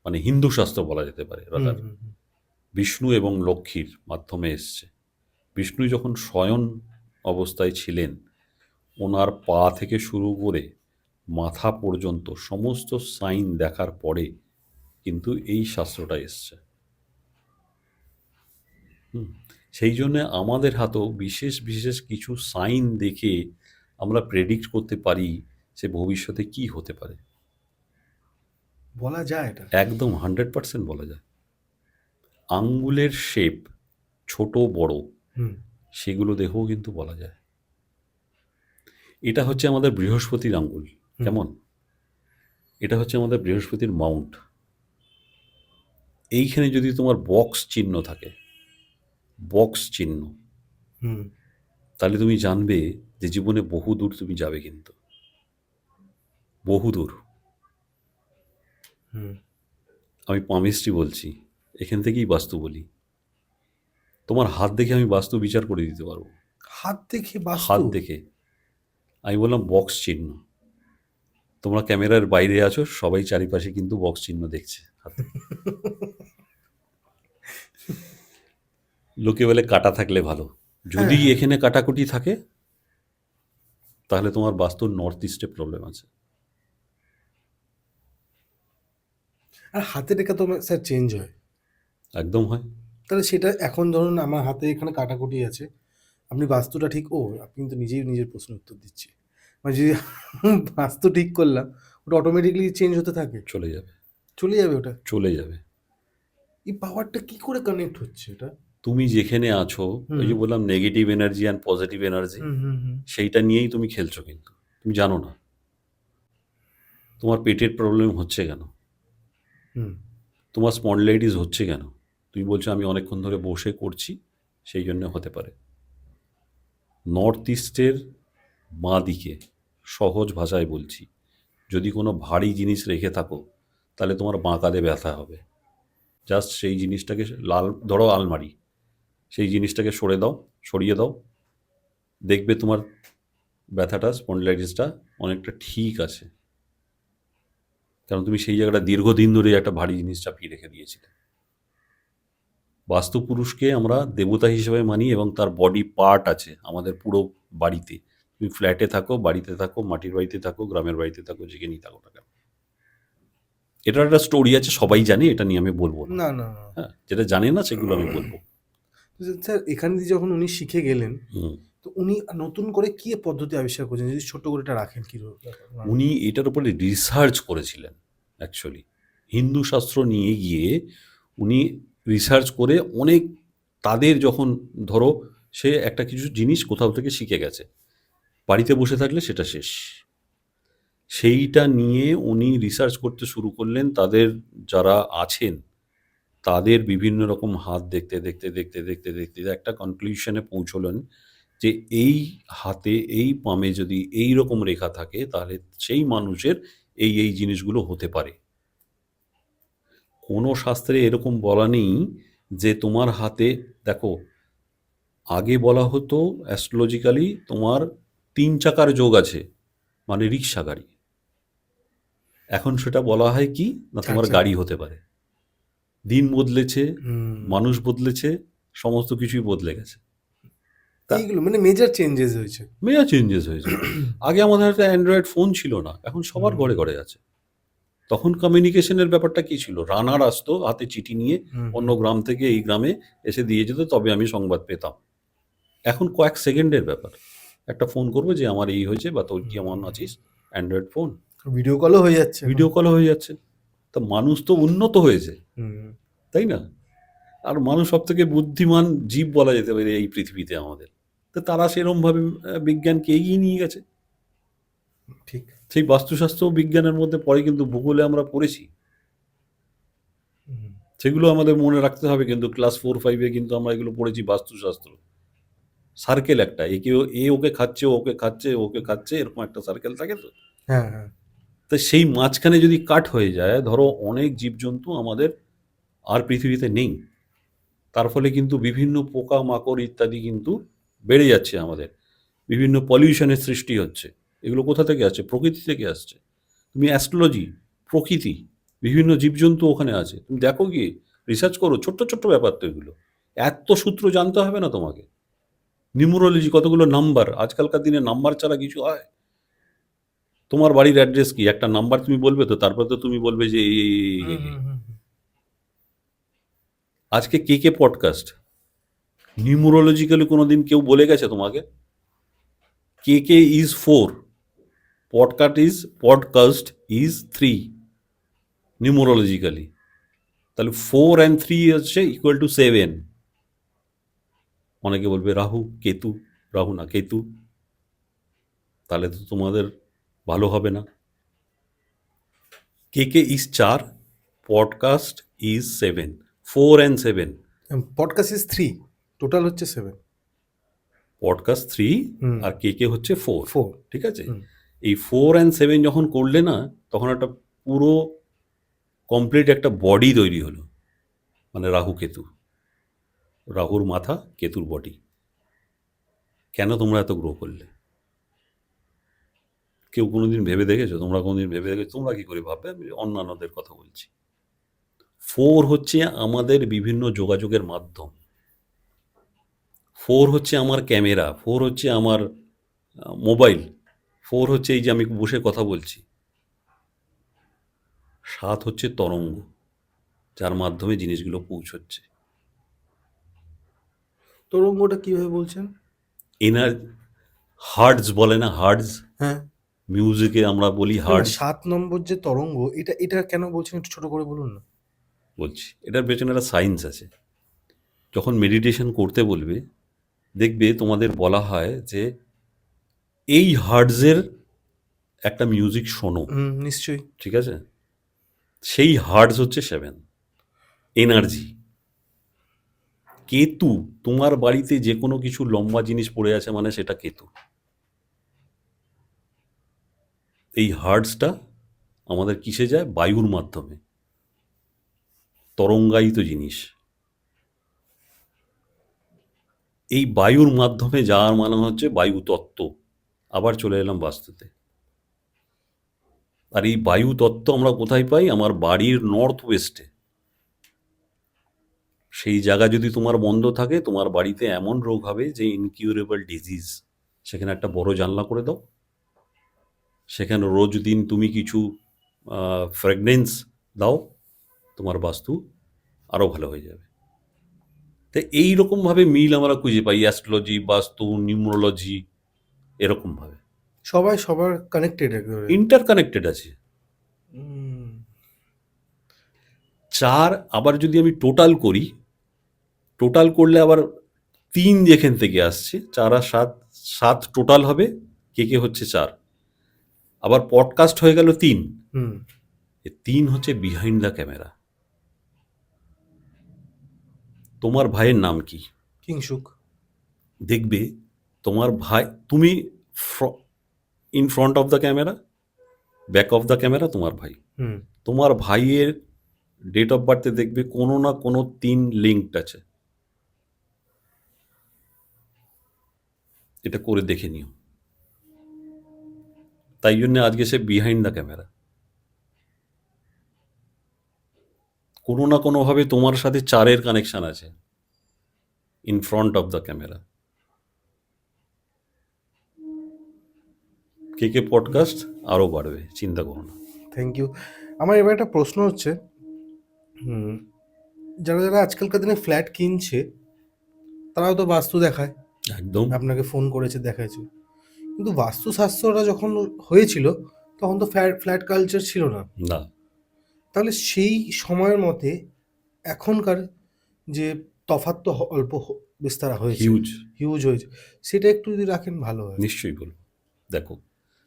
মানে হিন্দু শাস্ত্র বলা যেতে পারে, হুম রাদার হুম হুম। বিষ্ণু এবং লক্ষ্মীর মাধ্যমে এসছে। বিষ্ণু যখন শয়ন অবস্থায় ছিলেন, ওনার পা থেকে শুরু করে মাথা পর্যন্ত সমস্ত সাইন দেখার পরে কিন্তু এই শাস্ত্রটা এসছে। হুম। সেই জন্যে আমাদের হাতেও বিশেষ বিশেষ কিছু সাইন দেখে আমরা প্রেডিক্ট করতে পারি যে ভবিষ্যতে কি হতে পারে। বলা যায় এটা। একদম 100% বলা যায়। আঙ্গুলের শেপ, ছোট বড়, হুম সেগুলো দেখেও কিন্তু বলা যায়। এটা হচ্ছে আমাদের বৃহস্পতির আঙ্গুল, হুম কেমন। এটা হচ্ছে আমাদের বৃহস্পতির মাউন্ট। এইখানে যদি তোমার বক্স চিহ্ন থাকে, বক্স চিহ্ন, হুম তাহলে তুমি জানবে যে জীবনে বহু দূর তুমি যাবে, কিন্তু বহু দূর। হুম। আমি পামিস্ট্রি বলছি, এখান থেকেই বাস্তু বলি। তোমার হাত দেখে আমি বাস্তু বিচার করে দিতে পারবো। হাত দেখে বাস্তু? হাত দেখে। আমি বললাম বক্স চিহ্ন, তোমরা ক্যামেরার বাইরে আছো, সবাই চারিপাশে কিন্তু বক্স চিহ্ন দেখছে হাতে। লোকে বলে কাটা থাকলে ভালো, হ্যাঁ যদি হ্যাঁ। এখানে কাটাকুটি থাকে তাহলে তোমার বাস্তুর নর্থ ইস্টে প্রবলেম আছে। আর হাতের রেখা তো স্যার চেঞ্জ হয়। একদম হয়। তাহলে সেটা এখন ধরুন আমার হাতে এখানে কাটাকুটি আছে, আপনি বাস্তুটা ঠিক, আপনি তো নিজেই নিজের প্রশ্নের উত্তর দিচ্ছি। মানে যদি বাস্তু ঠিক করলাম, ওটা অটোমেটিকলি চেঞ্জ হতে থাকে, চলে যাবে। চলে যাবে ওটা। চলে যাবে। এই পাওয়ারটা কি করে কানেক্ট হচ্ছে এটা? তুমি যেখানে আছো, ওই হুম যে বললাম negative energy and positive energy, হুম হুম হুম সেইটা নিয়েই তুমি খেলছো, কিন্তু তুমি জানো না তোমার পেটের প্রবলেম হচ্ছে কেন, হুম। তোমার স্পন্ডলাইটিস হচ্ছে কেন। তুমি বলছো আমি অনেকক্ষণ ধরে বসে করছি, সেই জন্য হতে পারে। নর্থ ইস্টের বাঁ দিকে, সহজ ভাষায় বলছি, যদি কোনো ভারী জিনিস রেখে থাকো তাহলে তোমার বাঁ কাঁধে ব্যথা হবে। জাস্ট সেই জিনিসটাকে লাল, ধরো আলমারি, সেই জিনিসটাকে সরিয়ে দাও, দেখবে তোমার ব্যথাটা, স্পন্ডিলাইটিসটা অনেকটা ঠিক আছে, কারণ তুমি সেই জায়গাটা দীর্ঘদিন ধরে একটা ভারী জিনিস চাপিয়ে রেখে দিয়েছিলে। বাস্তুপুরুষকে আমরা দেবতা হিসেবে মানি, এবং তার বডি পার্ট আছে আমাদের পুরো বাড়িতে। তুমি ফ্ল্যাটে থাকো, বাড়িতে থাকো, মাটির বাড়িতে থাকো, গ্রামের বাড়িতে থাকো, যেখানেই থাকো না কেন। এটার একটা স্টোরি আছে, সবাই জানে, এটা নিয়ে আমি বলবো না। না না না। হ্যাঁ, যেটা জানে না সেগুলো আমি বলবো। তো স্যার, এখান দিয়ে যখন উনি শিখে গেলেন, হুম। তো উনি নতুন করে কি পদ্ধতি আবিষ্কার করেছেন, যদি ছোট করে এটা রাখেন কি ব্যাপার? উনি এটার উপরে রিসার্চ করেছিলেন অ্যাকচুয়ালি। হিন্দু শাস্ত্র নিয়ে গিয়ে উনি রিসার্চ করে অনেক, তাদের যখন, ধরো সে একটা কিছু জিনিস কোথাও থেকে শিখে গেছে, বাড়িতে বসে থাকলে সেটা শেষ, সেইটা নিয়ে উনি রিসার্চ করতে শুরু করলেন। তাদের যারা আছেন তাদের বিভিন্ন রকম হাত দেখতে দেখতে দেখতে দেখতে দেখতে একটা কনক্লুশনে পৌঁছলেন যে এই হাতে, এই পামে যদি এই রকম রেখা থাকে তাহলে সেই মানুষের এই এই জিনিসগুলো হতে পারে। কোনো শাস্ত্রে এরকম বলা নেই যে তোমার হাতে, দেখো আগে বলা হতো অ্যাস্ট্রোলজিক্যালি তোমার 3 চাকার যোগ আছে, মানে রিক্সা গাড়ি। এখন সেটা বলা হয় কি না, চার তোমার চাকা। গাড়ি হতে পারে। দিন বদলেছে, হুম। মানুষ বদলেছে, সমস্ত কিছুই বদলে গেছে। এইগুলো মানে মেজর চেঞ্জেস হয়েছে। মেজর চেঞ্জেস হয়েছে। আগে আমাদের হাতে অ্যান্ড্রয়েড ফোন ছিল না, এখন সবার হুম। ঘরে ঘরে আছে। তখন কমিউনিকেশনের ব্যাপারটা কি ছিল? রানার আসতো হাতে চিঠি নিয়ে, হুম, অন্য হুম। গ্রাম থেকে এই গ্রামে এসে দিয়ে যেত, তবে আমি সংবাদ পেতাম। এখন কয়েক সেকেন্ডের ব্যাপার, একটা ফোন করবো যে আমার এই হয়েছে বা তোর কেমন আছিস, অ্যান্ড্রয়েড ফোন, ভিডিও কলও হয়ে যাচ্ছে এখন। ভিডিও কল হয়ে যাচ্ছে। তা মানুষ তো উন্নত হয়েছে, হুম। তাই না? আর মানুষ সব থেকে বুদ্ধিমান জীব বলা যেতে পারে এই পৃথিবীতে আমাদের। তো তারা সেরমভাবে বিজ্ঞানকে এগিয়ে নিয়ে গেছে। ঠিক। সেই বাস্তুশাস্ত্র বিজ্ঞানের মধ্যে পড়ে, কিন্তু ভূগোলে আমরা পড়েছি। হুম। সেগুলো আমাদের মনে রাখতে হবে, কিন্তু ক্লাস 4-5 কিন্তু আমরা এগুলো পড়েছি বাস্তুশাস্ত্র। সার্কেল একটা, এ ওকে খাচ্ছে, ও ওকে খাচ্ছে, ও ওকে খাচ্ছে, এরকম একটা সার্কেল থাকে তো। হ্যাঁ, হ্যাঁ। তো সেই মাঝখানে যদি কাট হয়ে যায়, ধরো অনেক জীবজন্তু আমাদের আর পৃথিবীতে নেই। তার ফলে কিন্তু বিভিন্ন পোকামাকড় ইত্যাদি কিন্তু বেড়ে যাচ্ছে আমাদের। বিভিন্ন পলিউশনের সৃষ্টি হচ্ছে। এগুলো কোথা থেকে আসছে? প্রকৃতি থেকে আসছে। তুমি অ্যাস্ট্রোলজি, প্রকৃতি, বিভিন্ন জীবজন্তু ওখানে আছে। তুমি দেখো গিয়ে, রিসার্চ করো, ছোট্ট, ছোট্ট ব্যাপার তো এগুলো। এত সূত্র জানতে হবে না তোমাকে। নিউমেরোলজি, কতগুলো নাম্বার, আজকালকার দিনে নাম্বার ছাড়া কিছু হয়? তোমার বাড়ির অ্যাড্রেস কি? একটা নাম্বার তুমি বলবে তো, তারপর তো তুমি বলবে যে হুম, এই। হুম, হুম। আজকে কে পডকাস্ট, নিউমেরোলজিক্যালি কোনোদিন কেউ বলে গেছে তোমাকে? কে ইজ 4, পডকাস্ট ইজ 3 নিউমেরোলজিক্যালি। তাহলে 4 and 3 হচ্ছে ইকুয়াল টু 7। অনেকে বলবে রাহু কেতু, রাহু না কেতু, তাহলে তো তোমাদের ভালো হবে না। K is 4, podcast is 7, 4 and 7। Podcast is 3, total হচ্ছে 7। পডকাস্ট 3 হুম। আর কে হচ্ছে 4। 4। ঠিক আছে? হুম। এই 4 and 7 যখন করলে না, তখন একটা পুরো কমপ্লিট একটা বডি তৈরি হলো, মানে রাহু কেতু, রাহুর মাথা, কেতুর বডি। কেন তোমরা এত গ্রো করলে? কেউ কোনোদিন ভেবে দেখেছো? তোমরা কোনোদিন ভেবে দেখেছো? তোমরা কি করে ভাববে? আমি অন্যান্যদের কথা বলছি। 4 হচ্ছে আমাদের বিভিন্ন যোগাযোগের মাধ্যম। 4 হচ্ছে আমার ক্যামেরা, 4 হচ্ছে আমার মোবাইল, 4 হচ্ছে এই যে আমি বসে কথা বলছি। 7 হচ্ছে তরঙ্গ, যার মাধ্যমে জিনিসগুলো পৌঁছচ্ছে। তরঙ্গটা কিভাবে বলছেন? এনার হার্টজ বলে না, হার্টজ, হ্যাঁ। মিউজিকে আমরা বলি না, না, হার্টজ। 7 নম্বর যে তরঙ্গ, এটা কেন বলছেন একটু ছোট করে বলুন না। বলছি, এটার পেছনে একটা সায়েন্স আছে। যখন মেডিটেশন করতে বলবে, দেখবে তোমাদের বলা হয় যে এই হার্টজের একটা মিউজিক শোনো। হুম, নিশ্চয়ই। ঠিক আছে? সেই হার্টজ হচ্ছে 7, এনার্জি। কেতু, তোমার বাড়িতে যে কোনো কিছু লম্বা জিনিস পড়ে আছে মানে সেটা কেতু। এই হার্টজটা আমাদের কিসে যায়? বায়ুর মাধ্যমে, তরঙ্গায়িত জিনিস। এই বায়ুর মাধ্যমে যাওয়ার মানে হচ্ছে বায়ু তত্ত্ব। আবার চলে এলাম বাস্তুতে। আর এই বায়ু তত্ত্ব আমরা কোথায় পাই? আমার বাড়ির নর্থ ওয়েস্টে। সেই জায়গা যদি তোমার বন্ধ থাকে, তোমার বাড়িতে এমন রোগ হবে যে ইনকিউরেবল ডিজিজ। সেখানে একটা বড় জানলা করে দাও, সেখানে রোজ দিন তুমি কিছু ফ্র্যাগনেন্স দাও, তোমার বাস্তু আরও ভালো হয়ে যাবে। তো এইরকমভাবে মিল আমরা খুঁজে পাই, অ্যাস্ট্রোলজি, বাস্তু, নিউমোরোলজি, এরকমভাবে সবাই সবার কানেক্টেড একেবারে। ইন্টারকানেক্টেড আছে। হুম। 4 আবার যদি আমি টোটাল করি, টোটাল করলে আবার 3 যেখান থেকে আসছে, 4 আর 7, 7 টোটাল হবে, কে হচ্ছে 4। আবার পডকাস্ট হয়ে গেল 3। হুম। 3 হচ্ছে বিহাইন্ড দ্য ক্যামেরা। তোমার ভাইয়ের নাম কি? কিংসুক। দেখবে তোমার ভাই, তুমি in front of the camera, back of the camera তোমার ভাই। হুম। তোমার ভাইয়ের ডেট অফ বার্থে দেখবে কোনো না কোনো 3 লিঙ্কড আছে। এটা করে দেখে নিও। তাই জন্য আজকে সে বিহাইন্ড দ্য ক্যামেরা। কোনো না কোনোভাবে তোমার সাথে চারের কানেকশন আছে in front of the camera. কে পডকাস্ট আরও বাড়বে, চিন্তা করো না। Thank you. আমার এবার একটা প্রশ্ন হচ্ছে, হুম, যারা যারা আজকালকার দিনে ফ্ল্যাট কিনছে তারাও তো বাস্তু দেখায়, একদম আপনাকে ফোন করেছে, দেখাচ্ছে, কিন্তু বাস্তুশাস্ত্রটা যখন হয়েছিল তখন তো ফ্ল্যাট কালচার ছিল না। না। তাহলে সেই সময়ের মতে এখনকার যে তফাৎ তো অল্প বিস্তার হয়েছে, হিউজ। হিউজ হয়েছে, সেটা একটু যদি রাখেন ভালো হয়। নিশ্চয়ই বলবো। দেখো,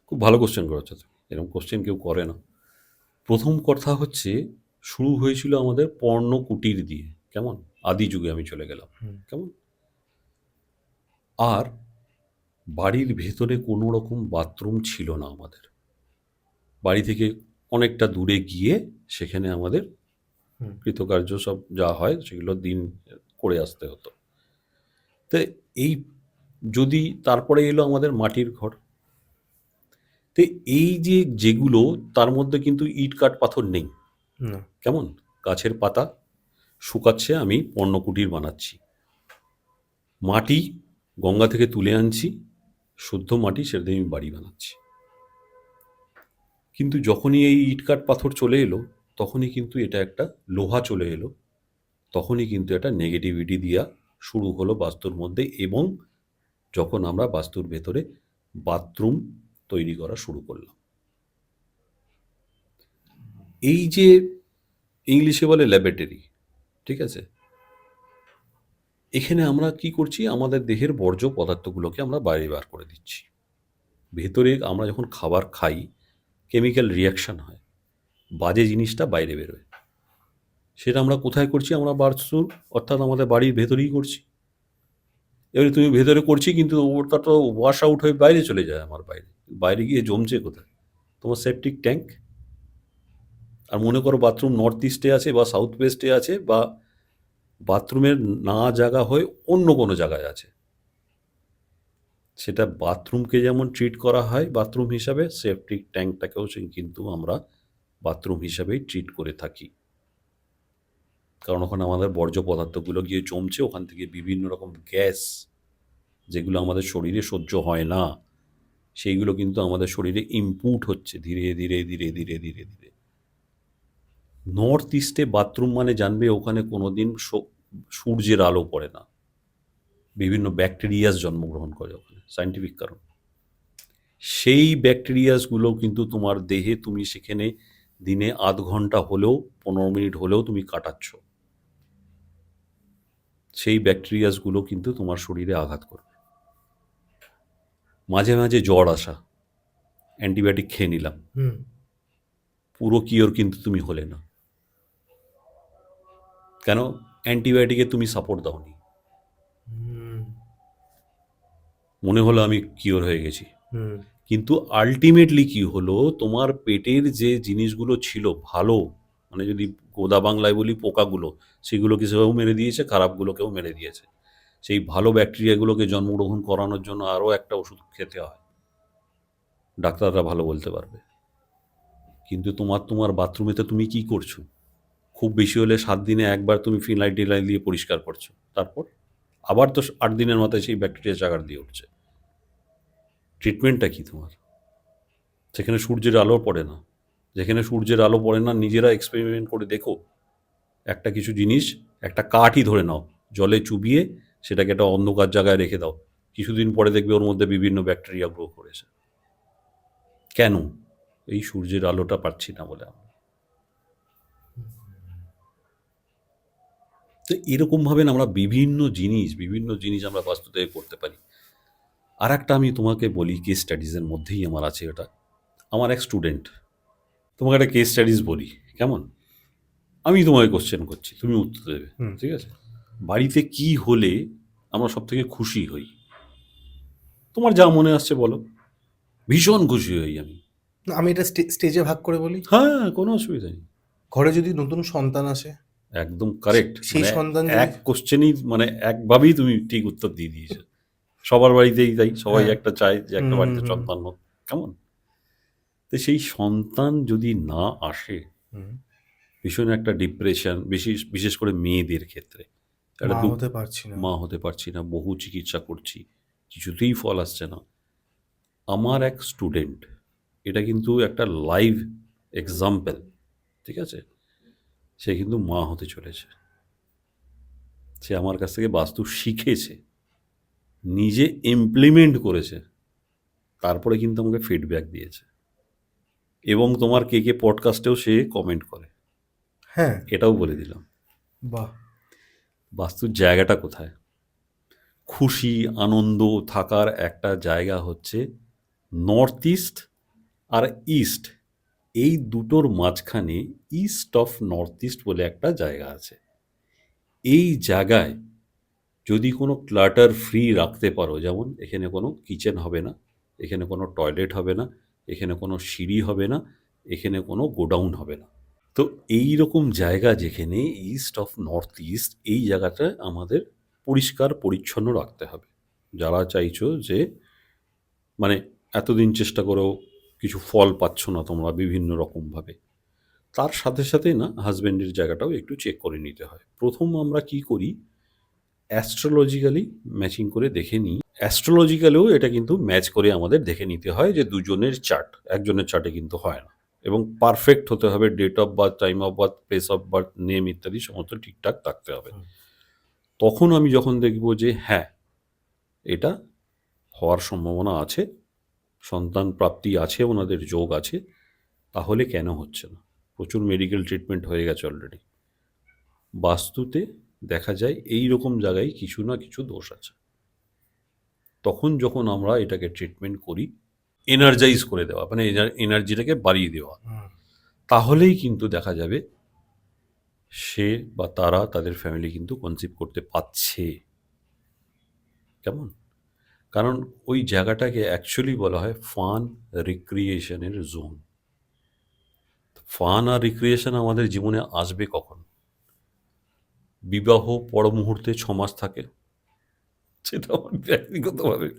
খুব ভালো কোশ্চেন করেছো তুমি, এরকম কোশ্চেন কেউ করে না। প্রথম কথা হচ্ছে, শুরু হয়েছিল আমাদের পর্ণ কুটির দিয়ে, কেমন আদি যুগে আমি চলে গেলাম, হুম। কেমন। আর বাড়ির ভেতরে কোনো রকম বাথরুম ছিল না আমাদের, বাড়ি থেকে অনেকটা দূরে গিয়ে সেখানে আমাদের হুম। কৃতকার্য সব যা হয় সেগুলো দিন করে আসতে হতো। তো এই যদি তারপরে এলো আমাদের মাটির ঘর, তো এই যে যেগুলো তার মধ্যে কিন্তু ইট কাঠ পাথর নেই, না। কেমন গাছের পাতা শুকাচ্ছে, আমি পর্ণকুটির বানাচ্ছি, মাটি গঙ্গা থেকে তুলে আনছি, শুদ্ধ মাটি, সেটা দিয়ে আমি বাড়ি বানাচ্ছি। কিন্তু যখনই এই ইটকাঠ পাথর চলে এলো তখনই কিন্তু এটা একটা লোহা চলে এলো, তখনই কিন্তু একটা নেগেটিভিটি দিয়া শুরু হলো বাস্তুর মধ্যে। এবং যখন আমরা বাস্তুর ভেতরে বাথরুম তৈরি করা শুরু করলাম, এই যে ইংলিশে বলে ল্যাবরেটরি, ঠিক আছে, এখানে আমরা কি করছি, আমাদের দেহের বর্জ্য পদার্থগুলোকে আমরা বাইরে বার করে দিচ্ছি। ভেতরে আমরা যখন খাবার খাই কেমিক্যাল রিয়াকশন হয়, বাজে জিনিসটা বাইরে বেরোয়। সেটা আমরা কোথায় করছি, আমরা বাথরুম অর্থাৎ আমাদের বাড়ির ভেতরেই করছি। এবারে তুমি ভেতরে করছি কিন্তু ওটা তো ওয়াশ আউট হয়ে বাইরে চলে যায়, আমার বাইরে বাইরে গিয়ে জমছে কোথায়, তোমার সেপটিক ট্যাঙ্ক। আর মনে করো বাথরুম নর্থ ইস্টে আছে বা সাউথ ওয়েস্টে আছে, বা বাথরুমের না জায়গা হয়ে অন্য কোনো জায়গায় আছে, সেটা বাথরুমকে যেমন ট্রিট করা হয় বাথরুম হিসাবে, সেপটিক ট্যাঙ্কটাকেও কিন্তু আমরা বাথরুম হিসাবেই ট্রিট করে থাকি। কারণ ওখানে আমাদের বর্জ্য পদার্থগুলো গিয়ে জমছে, ওখান থেকে বিভিন্ন রকম গ্যাস যেগুলো আমাদের শরীরে সহ্য হয় না, সেইগুলো কিন্তু আমাদের শরীরে ইনপুট হচ্ছে ধীরে ধীরে ধীরে ধীরে ধীরে ধীরে। নর্থ ইস্টে বাথরুম মানে জানবে ওখানে কোনোদিন সূর্যের আলো পড়ে না, বিভিন্ন ব্যাকটেরিয়াস জন্মগ্রহণ করে ওখানে, সায়েন্টিফিক কারণ। সেই ব্যাকটেরিয়াসগুলো কিন্তু তোমার দেহে তুমি সেখানে দিনে আধ ঘন্টা হলেও 15 মিনিট হলেও তুমি কাটাচ্ছ, সেই ব্যাকটেরিয়াসগুলো কিন্তু তোমার শরীরে আঘাত করবে। মাঝে মাঝে জ্বর আসা, অ্যান্টিবায়োটিক খেয়ে নিলাম, হুম। পুরো কিওর কিন্তু তুমি হলে না। কেন? অ্যান্টিবায়োটিকে তুমি সাপোর্ট দাওনি, হুম। মনে হলো আমি কিওর হয়ে গেছি। হুম। কিন্তু আলটিমেটলি কি হলো, তোমার পেটের যে জিনিসগুলো ছিল ভালো, মানে যদি গোদা বাংলায় বলি পোকাগুলো, সেগুলোকে সেও মেরে দিয়েছে, খারাপগুলোকেও মেরে দিয়েছে। সেই ভালো ব্যাকটেরিয়াগুলোকে জন্মগ্রহণ করানোর জন্য আরও একটা ওষুধ খেতে হয়, ডাক্তাররা ভালো বলতে পারবে। কিন্তু তোমার বাথরুমেতে তুমি কি করছো? খুব বেশি হলে 7 দিনে একবার তুমি ফিনাইল টিনাইল দিয়ে পরিষ্কার করছো, তারপর আবার তো 8 দিনের মাথায় সেই ব্যাকটেরিয়া জাগার দিয়ে উঠছে। ট্রিটমেন্টটা কি তোমার? সেখানে সূর্যের আলো পড়ে না, যেখানে সূর্যের আলো পড়ে না নিজেরা এক্সপেরিমেন্ট করে দেখো। একটা কিছু জিনিস, একটা কাঠই ধরে নাও, জলে চুবিয়ে সেটাকে একটা অন্ধকার জায়গায় রেখে দাও, কিছুদিন পরে দেখবে ওর মধ্যে বিভিন্ন ব্যাকটেরিয়া গ্রো করেছে। কেন? এই সূর্যের আলোটা পাচ্ছি না বলে আমরা। তো এরকমভাবে না আমরা বিভিন্ন জিনিস আমরা বাস্তু থেকে করতে পারি। আর একটা আমি তোমাকে বলি, কেস স্টাডিজের মধ্যেই আমার আছে এটা। আমার এক স্টুডেন্ট, তোমাকে একটা কেস স্টাডিজ বলি, কেমন? আমি তোমাকে কোশ্চেন করছি, তুমি উত্তর দেবে, হুম। ঠিক আছে? বাড়িতে কি হলে আমরা সব থেকে খুশি হই? তোমার যা মনে আসছে বলো। ভীষণ খুশি হই আমি। না, আমি এটা স্টেজে ভাগ করে বলি। হ্যাঁ, কোনো অসুবিধা নেই। ঘরে যদি নতুন সন্তান আসে, একদম কারেক্ট। সেই মানে সন্তান যদি, এক কোশ্চেনই, মানে একভাবেই তুমি ঠিক উত্তর দিয়ে দিয়েছো। সবার বাড়িতেই তাই, সবাই হ্যাঁ। একটা চায় যে একটা হুম, বাড়িতে হুম, সন্তান হোক, কেমন? তো সেই সন্তান যদি না আসে, হুম, ভীষণ একটা ডিপ্রেশন, বিশেষ করে মেয়েদের ক্ষেত্রে একটা মা দুঃখ। হতে পারছি না। মা হতে পারছি না, বহু চিকিৎসা করছি, কিছুতেই ফল আসছে না। আমার এক স্টুডেন্ট, এটা কিন্তু একটা লাইভ এক্সাম্পল, ঠিক আছে, সে কিন্তু মা হতে চলেছে। সে আমার কাছ থেকে বাস্তু শিখেছে, নিজে ইমপ্লিমেন্ট করেছে, তারপরে কিন্তু আমাকে ফিডব্যাক দিয়েছে। এবং তোমার কে কে পডকাস্টেও সে কমেন্ট করে, হ্যাঁ। এটাও বলে দিলাম। বাহ। বাস্তুর জায়গাটা কোথায়? খুশি আনন্দ থাকার একটা জায়গা হচ্ছে নর্থ ইস্ট আর ইস্ট, এই দুটোর মাঝখানে ইস্ট অফ নর্থ ইস্ট বলে একটা জায়গা আছে। এই জায়গায় যদি কোনো ক্লাটার ফ্রি রাখতে পারো, যেমন এখানে কোনো কিচেন হবে না, এখানে কোনো টয়লেট হবে না, এখানে কোনো সিঁড়ি হবে না, এখানে কোনো গোডাউন হবে না, তো এই রকম জায়গা যেখানে ইস্ট অফ নর্থ ইস্ট, এই জায়গাটা আমাদের পরিষ্কার পরিচ্ছন্ন রাখতে হবে। যারা চাইছো যে মানে এতদিন চেষ্টা করেও কিছু ফল পাচ্ছ না তোমরা বিভিন্ন রকমভাবে, তার সাথে সাথে না হাজব্যান্ডের জায়গাটাও একটু চেক করে নিতে হয়। প্রথম আমরা কি করি, অ্যাস্ট্রোলজিক্যালি ম্যাচিং করে দেখে নিই। অ্যাস্ট্রোলজিক্যালেও এটা কিন্তু ম্যাচ করে আমাদের দেখে নিতে হয় যে দুজনের চার্ট, একজনের চার্টে কিন্তু হয় না, এবং পারফেক্ট হতে হবে, date of birth, time of birth, place of birth, name ইত্যাদি সমস্ত ঠিকঠাক থাকতে হবে। তখন আমি যখন দেখব যে হ্যাঁ, এটা হওয়ার সম্ভাবনা আছে, সন্তান প্রাপ্তি আছে, ওনাদের যোগ আছে, তাহলে কেন হচ্ছে না? প্রচুর মেডিকেল ট্রিটমেন্ট হয়ে গেছে অলরেডি। বাস্তুতে দেখা যায় এই রকম জায়গায় কিছু না কিছু দোষ আছে। তখন যখন আমরা এটাকে ট্রিটমেন্ট করি, এনার্জাইজ করে দেওয়া, মানে এনার্জিটাকে বাড়িয়ে দেওয়া, তাহলেই কিন্তু দেখা যাবে সে বা তারা, তাদের ফ্যামিলি কিন্তু কনসিভ করতে পারছে। কেমন? কারণ ওই জায়গাটাকে অ্যাকচুয়ালি বলা হয় ফান রিক্রিয়েশনের জোন। ফান আর রিক্রিয়েশন আমাদের জীবনে আসবে কখন? বিবাহ পর মুহূর্তে 6 মাস থাকে, সেটা আমার ব্যক্তিগতভাবে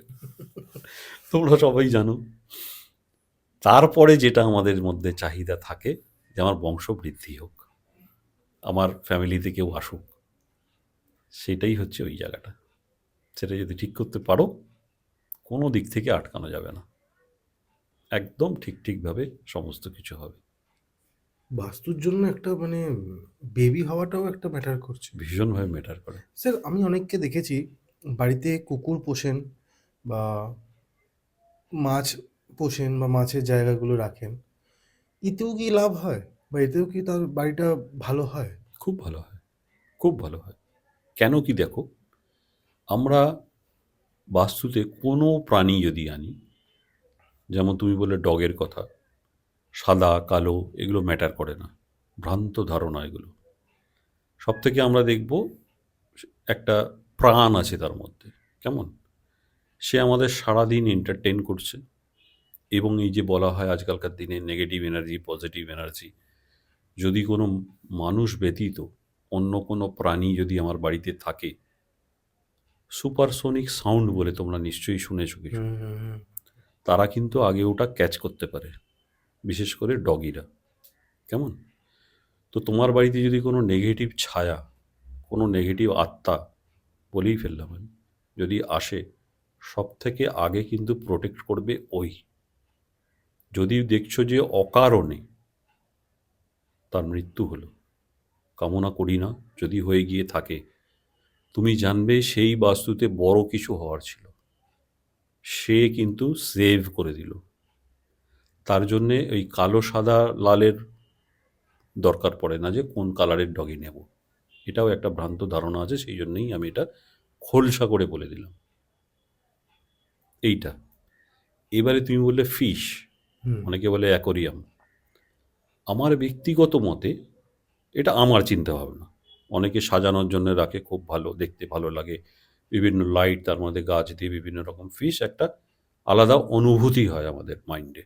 তোমরা সবাই জানো। তারপরে যেটা আমাদের মধ্যে চাহিদা থাকে যে আমার বংশ বৃদ্ধি হোক, আমার ফ্যামিলিতে কেউ আসুক, সেটাই হচ্ছে ওই জায়গাটা। সেটা যদি ঠিক করতে পারো, কোনো দিক থেকে আটকানো যাবে না, একদম ঠিকভাবে সমস্ত কিছু হবে। বাস্তুর জন্য একটা মানে বেবি হওয়াটাও একটা ম্যাটার করছে। ভীষণভাবে ম্যাটার করে। স্যার, আমি অনেককে দেখেছি বাড়িতে কুকুর পোষেন বা মাছ পোষেন বা মাছের জায়গাগুলো রাখেন, এতেও কি লাভ হয় বা এতেও কি তার বাড়িটা ভালো হয়? খুব ভালো হয়, খুব ভালো হয়। কেন কি দেখো, আমরা বাস্তুতে কোনো প্রাণী যদি আনি, যেমন তুমি বললে ডগের কথা, সাদা কালো এগুলো ম্যাটার করে না, ভ্রান্ত ধারণা এগুলো। সব থেকে আমরা দেখব একটা প্রাণ আছে তার মধ্যে। কেমন? সে আমাদের সারাদিন এন্টারটেন করছে, এবং এই যে বলা হয় আজকালকার দিনে নেগেটিভ এনার্জি, পজিটিভ এনার্জি, যদি কোনো মানুষ ব্যতীত অন্য কোনো প্রাণী যদি আমার বাড়িতে থাকে, সুপারসোনিক সাউন্ড বলে তোমরা নিশ্চয়ই শুনেছো কিছু, তারা কিন্তু আগে ওটা ক্যাচ করতে পারে, বিশেষ করে ডগিরা। কেমন? তো তোমার বাড়িতে যদি কোনো নেগেটিভ ছায়া, কোনো নেগেটিভ আত্মা বলেই ফেললাম আমি, যদি আসে, সব থেকে আগে কিন্তু প্রোটেক্ট করবে ওই। যদি দেখছো যে অকারণে তার মৃত্যু হলো, কামনা করি না, যদি হয়ে গিয়ে থাকে, তুমি জানবে সেই বাস্তুতে বড় কিছু হওয়ার ছিল, সে কিন্তু সেভ করে দিল। তার জন্যে ওই কালো সাদা লালের দরকার পড়ে না যে কোন কালারের ডগি নেব, এটাও একটা ভ্রান্ত ধারণা আছে, সেই জন্যই আমি এটা খোলসা করে বলে দিলাম এইটা। এবারে তুমি বললে ফিশ, অনেকে বলে অ্যাকোরিয়াম। আমার ব্যক্তিগত মতে, এটা আমার চিন্তা ভাবনা, অনেকে সাজানোর জন্য রাখে, খুব ভালো দেখতে, ভালো লাগে, বিভিন্ন লাইট, তার মধ্যে গাছ দিয়ে বিভিন্ন রকম ফিশ, একটা আলাদা অনুভূতি হয় আমাদের মাইন্ডে।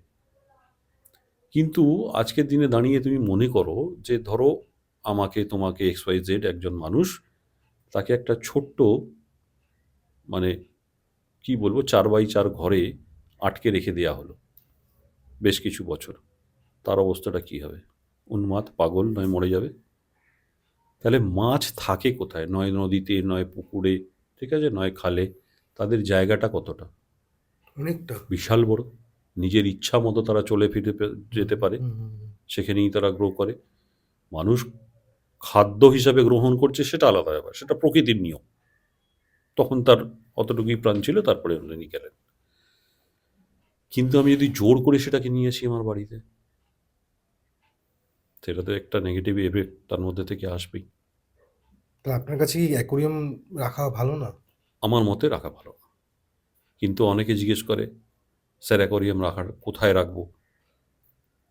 কিন্তু আজকের দিনে দাঁড়িয়ে তুমি মনে করো যে ধরো আমাকে, তোমাকে, XYZ একজন মানুষ, তাকে একটা ছোট্ট মানে কি বলবো 4x4 ঘরে আটকে রেখে দেওয়া হলো বেশ কিছু বছর, তার অবস্থাটা কি হবে? উন্মাদ পাগল, নয় মরে যাবে। তাহলে মাছ থাকে কোথায়? নয় নদীতে, নয় পুকুরে, ঠিক আছে, নয় খালে। তাদের জায়গাটা কতটা? অনেকটা। বিশাল বড়। নিজের ইচ্ছা মতো তারা চলে ফিরে যেতে পারে, হুম, হুম, হুম। সেখানেই তারা গ্রো করে। মানুষ খাদ্য হিসাবে গ্রহণ করছে সেটা আলাদা ব্যাপার, সেটা প্রকৃতির নিয়ম। তখন তার অতটুকুই প্রাণ ছিল, তারপরে উনি গেলেন। কিন্তু আমি যদি জোর করে সেটাকে নিয়ে আসি আমার বাড়িতে, সেটা তো একটা নেগেটিভ এফেক্ট তার মধ্যে থেকে আসবেই। তো আপনার কাছে কি অ্যাকোরিয়াম রাখা ভালো না? আমার মতে রাখা ভালো না। কিন্তু অনেকে জিজ্ঞেস করে, স্যার অ্যাকোয়ারিয়াম রাখার কোথায় রাখবো?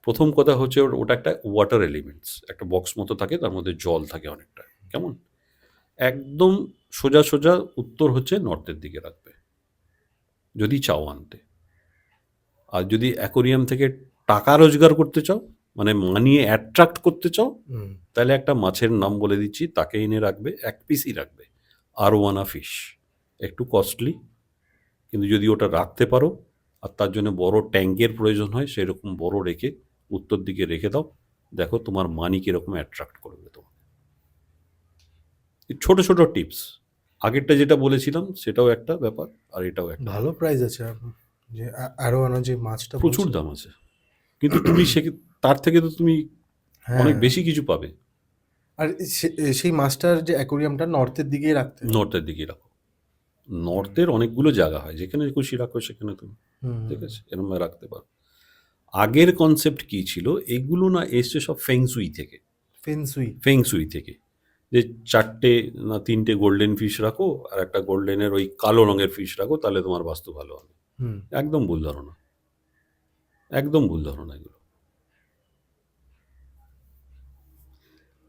প্রথম কথা হচ্ছে ওটা একটা ওয়াটার এলিমেন্টস, একটা বক্স মতো থাকে, তার মধ্যে জল থাকে অনেকটা। কেমন? একদম সোজা সোজা উত্তর হচ্ছে নর্থের দিকে রাখবে, যদি চাও আনতে। আর যদি অ্যাকোরিয়াম থেকে টাকা রোজগার করতে চাও, মানে মানি অ্যাট্রাক্ট করতে চাও, হুম। তাহলে একটা মাছের নাম বলে দিচ্ছি, তাকে এনে রাখবে, এক পিসই রাখবে, আরোয়ানা ফিশ। একটু কস্টলি, কিন্তু যদি ওটা রাখতে পারো, আর তার জন্য বড় ট্যাঙ্কের প্রয়োজন হয়, সেরকম বড় রেখে উত্তর দিকে রেখে দাও, দেখো তোমার মানি কীরকম অ্যাট্রাক্ট করবে তোমার। এই ছোট ছোট টিপস। আগেরটা যেটা বলেছিলাম সেটাও একটা ব্যাপার, আর এটাও একটা ভালো ব্যাপার। প্রাইস আছে যে আরোয়ানা যে মাছটা প্রচুর বলছেন। দাম আছে, কিন্তু তুমি সে, তার থেকে তো তুমি হ্যাঁ। অনেক বেশি কিছু পাবে। আর সেই মাছটার যে অ্যাকোরিয়ামটা নর্থের দিকেই রাখতে হবে। নর্থের দিকে রাখো। নর্থের অনেকগুলো জায়গা হয়, যেখানে খুশি রাখো সেখানে তুমি, হুম। ঠিক আছে, এরম রাখতে পারো। আগের কনসেপ্ট কি ছিল? এগুলো না এসছে সব ফেংসুই থেকে। ফেনসুই। ফেংসুই থেকে, যে 4টে না 3টে গোল্ডেন ফিশ রাখো, আর একটা গোল্ডেনের ওই কালো রঙের ফিশ রাখো, তাহলে তোমার বাস্তু ভালো হবে। হুম। একদম ভুল ধারণা, একদম ভুল ধারণা এগুলো।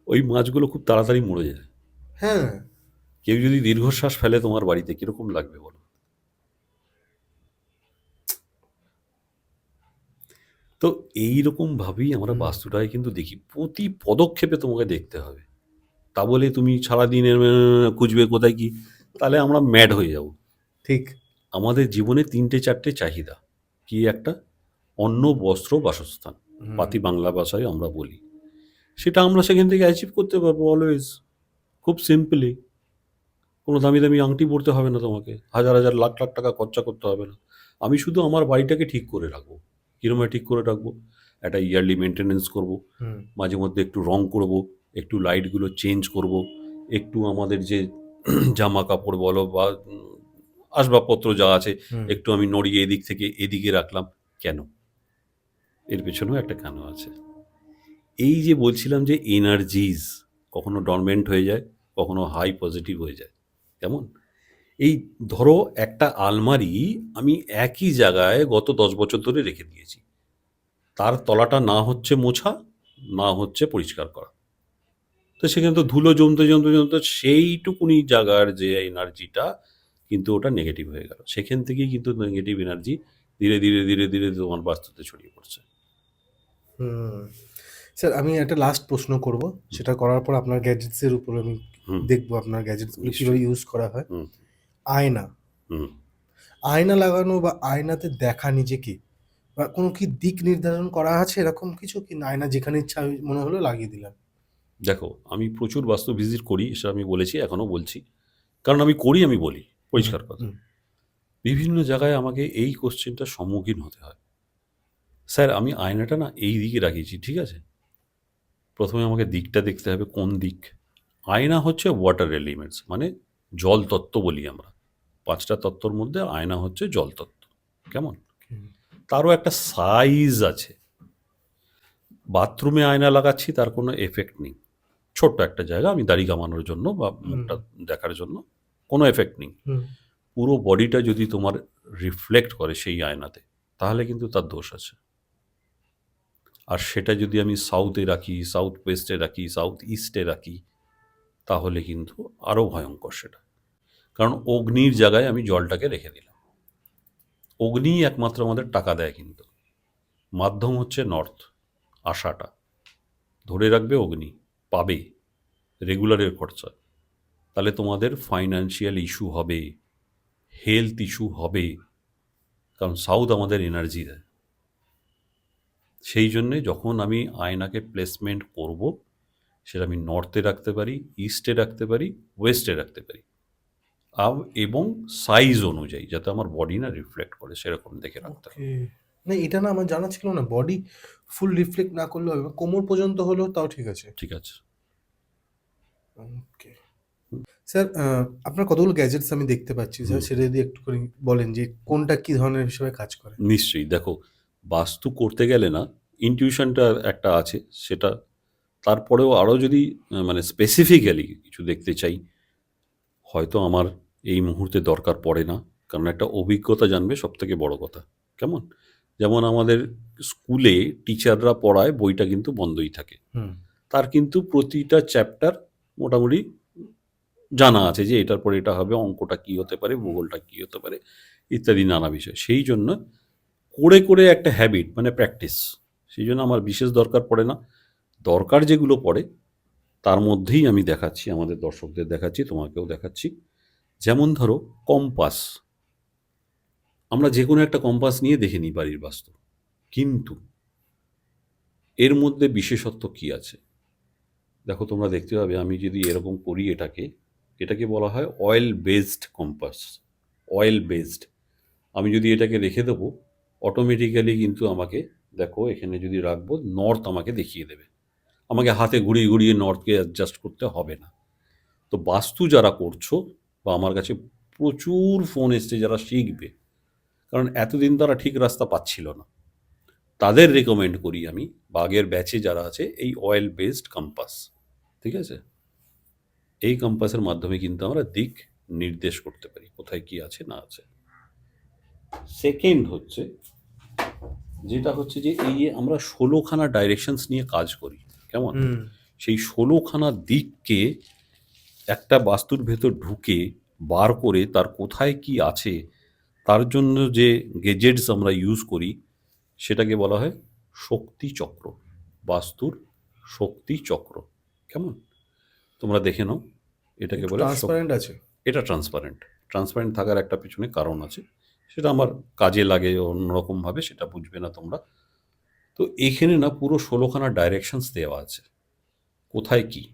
ওই মাছগুলো খুব তাড়াতাড়ি মরে যায়। হ্যাঁ। কেউ যদি দীর্ঘশ্বাস ফেলে তোমার বাড়িতে, কিরকম লাগবে বলো? তো এইরকমভাবেই আমরা হুম। বাস্তুটাকে কিন্তু দেখি, প্রতি পদক্ষেপে তোমাকে দেখতে হবে। তা বলে তুমি সারাদিন খুঁজবে কোথায় কি, তাহলে আমরা ম্যাড হয়ে যাব। ঠিক। আমাদের জীবনে 3টে 4টে চাহিদা। কি একটা? অন্ন, বস্ত্র, বাসস্থান। হুম। পাতি বাংলা ভাষায় আমরা বলি। সেটা আমরা সেখান থেকে অ্যাচিভ করতে পারবো অলওয়েজ, খুব সিম্পলি। কোনো দামি দামি আংটি পরতে হবে না তোমাকে, হাজার হাজার লাখ লাখ টাকা খরচা করতে হবে না। আমি শুধু আমার বাড়িটাকে ঠিক করে রাখবো। কীরকম ঠিক করে রাখবো? একটা ইয়ারলি মেনটেনেন্স করব, হুম। মাঝে মধ্যে একটু রং করব, একটু লাইটগুলো চেঞ্জ করব, একটু আমাদের যে জামা কাপড় বলো বা আসবাবপত্র যা আছে, হুম। একটু আমি নড়িয়ে এদিক থেকে এদিকে রাখলাম। কেন? এর পেছনেও একটা কেন আছে। এই যে বলছিলাম যে এনার্জিজ কখনো ডরমেন্ট হয়ে যায়, কখনো হাই পজিটিভ হয়ে যায়। কেমন? এই ধরো একটা আলমারি আমি একই জায়গায় গত 10 বছর ধরে রেখে দিয়েছি, তার তলাটা না হচ্ছে মোছা, না হচ্ছে পরিষ্কার করা। তো সেখানে তো ধুলো জমতে জমতে জমতে সেইটুকুনি জায়গার যে এনার্জিটা, কিন্তু ওটা নেগেটিভ হয়ে গেল। সেখান থেকেই কিন্তু নেগেটিভ এনার্জি ধীরে ধীরে ধীরে ধীরে তোমার বাস্তুতে ছড়িয়ে পড়ছে। হুম। স্যার আমি একটা লাস্ট প্রশ্ন করব, সেটা করার পর আপনার গ্যাজেটসের উপর আমি হুম। দেখবো আপনার গ্যাজেটসগুলো কীভাবে নিশ্চয়ই। ইউজ করা হয়। হুম। আয়না। হুম। আয়না লাগানো বা আয়নাতে দেখা নিজেকে বা কোনো কি দিক নির্ধারণ করা আছে এরকম কিছু, কি না আয়না যেখানে ইচ্ছা মনে হলো লাগিয়ে দিলাম? দেখো, আমি প্রচুর বাস্তু ভিজিট করি, সেটা আমি বলেছি, এখনও বলছি, কারণ আমি করি, আমি বলি হুম। পরিষ্কার কথা। হুম। বিভিন্ন জায়গায় আমাকে এই কোশ্চেনটার সম্মুখীন হতে হয়, স্যার আমি আয়নাটা না এই দিকে রাখিয়েছি, ঠিক আছে, প্রথমে আমাকে দিকটা দেখতে হবে কোন দিক। আয়না হচ্ছে ওয়াটার এলিমেন্টস, মানে জল তত্ত্ব বলি আমরা। 5টা তত্ত্বর মধ্যে আয়না হচ্ছে জল তত্ত্ব। কেমন? হুম। তারও একটা সাইজ আছে। বাথরুমে আয়না লাগাচ্ছি, তার কোনো এফেক্ট নেই। ছোট্ট একটা জায়গা, আমি দাড়ি কামানোর জন্য বা মুখটা দেখার জন্য, কোনো এফেক্ট নেই। হুম। পুরো বডিটা যদি তোমার রিফ্লেক্ট করে সেই আয়নাতে, তাহলে কিন্তু তার দোষ আছে। আর সেটা যদি আমি সাউথে রাখি, সাউথ ওয়েস্টে রাখি, সাউথ ইস্টে রাখি, তাহলে কিন্তু আরও ভয়ঙ্কর সেটা। কারণ অগ্নির জায়গায় আমি জলটাকে রেখে দিলাম। অগ্নিই একমাত্র আমাদের টাকা দেয়, কিন্তু মাধ্যম হচ্ছে নর্থ, আশাটা ধরে রাখবে, অগ্নি পাবে রেগুলারের খরচা। তাহলে তোমাদের ফাইন্যান্সিয়াল ইস্যু হবে, হেলথ ইস্যু হবে, কারণ সাউথ আমাদের এনার্জি দেয়। সেই জন্যে যখন আমি আয়নাকে প্লেসমেন্ট করব, সেটা আমি নর্থে রাখতে পারি, ইস্টে রাখতে পারি, ওয়েস্টে রাখতে পারি, এবং সাইজ অনুযায়ী যাতে আমার বডি না রিফ্লেক্ট করে সেরকম দেখে রাখতে হবে। ওকে। না এটা না আমার জানা ছিল না, বডি ফুল রিফ্লেক্ট না করলেও হবে, কোমর পর্যন্ত হলেও তাও ঠিক আছে। ঠিক আছে। ওকে স্যার, আপনার কতগুলো গ্যাজেটস আমি দেখতে পাচ্ছি স্যার, হুম। সেটা যদি একটু করে বলেন যে কোনটা কি ধরনের হিসেবে কাজ করে। নিশ্চয়ই। দেখো, বাস্তু করতে গেলে না ইনটিউশনটা একটা আছে, সেটা তারপরেও আরও যদি মানে স্পেসিফিক্যালি কিছু দেখতে চাই, হয়তো আমার এই মুহূর্তে দরকার পড়ে না, কারণ একটা অভিজ্ঞতা জানবে সবথেকে বড় কথা। কেমন? যেমন আমাদের স্কুলে টিচাররা পড়ায় বইটা কিন্তু বন্ধই থাকে। হুম। তার কিন্তু প্রতিটা চ্যাপ্টার মোটামুটি জানা আছে যে এটার পরে এটা হবে, অঙ্কটা কী হতে পারে, ভূগোলটা কী হতে পারে, ইত্যাদি নানা বিষয়। সেই জন্য করে, করে একটা হ্যাবিট মানে প্র্যাকটিস। সেই জন্য আমার বিশেষ দরকার পড়ে না। দরকার যেগুলো পড়ে তার মধ্যেই আমি দেখাচ্ছি, আমাদের দর্শকদের দেখাচ্ছি, তোমাকেও দেখাচ্ছি। যেমন ধরো কম্পাস। আমরা যে কোনো একটা কম্পাস নিয়ে দেখে নিই বাড়ির বাস্তু। কিন্তু এর মধ্যে বিশেষত্ব কী আছে? দেখো, তোমরা দেখতে পাবে আমি যদি এরকম করি এটাকে বলা হয় oil based compass. Oil based. আমি যদি এটাকে রেখে দেবো, অটোমেটিক্যালি কিন্তু আমাকে, দেখো এখানে যদি রাখবো, নর্থ আমাকে দেখিয়ে দেবে। আমাকে হাতে ঘুরিয়ে ঘুরিয়ে নর্থকে অ্যাডজাস্ট করতে হবে না। তো বাস্তু যারা করছো, বা আমার কাছে প্রচুর ফোন এসছে যারা শিখবে, কারণ এতদিন তারা ঠিক রাস্তা পাচ্ছিল না, তাদের রেকমেন্ড করি আমি, বা আগের ব্যাচে যারা আছে, এই অয়েল বেসড কম্পাস। ঠিক আছে? এই কম্পাসের মাধ্যমে কিন্তু আমরা দিক নির্দেশ করতে পারি, কোথায় কি আছে না আছে। সেকেন্ড হচ্ছে, যেটা হচ্ছে যে এই যে আমরা 16খানা ডাইরেকশনস নিয়ে কাজ করি, কেমন? হুম। সেই 16খানা দিককে একটা বাস্তুর ভেতর ঢুকে বার করে তার কোথায় কি আছে, তার জন্য যে গেজেটস আমরা ইউজ করি, সেটাকে বলা হয় শক্তি চক্র। বাস্তুর শক্তি চক্র। কেমন? তোমরা দেখে নাও, এটাকে একটু বলে ট্রান্সপারেন্ট আছে। এটা ট্রান্সপারেন্ট। ট্রান্সপারেন্ট থাকার একটা পিছনে কারণ আছে, সেটা আমার কাজে লাগে অন্যরকমভাবে, সেটা বুঝবে না তোমরা। তো এখানে না পুরো 16খানা ডাইরেকশনস দেওয়া আছে, কোথায় কি,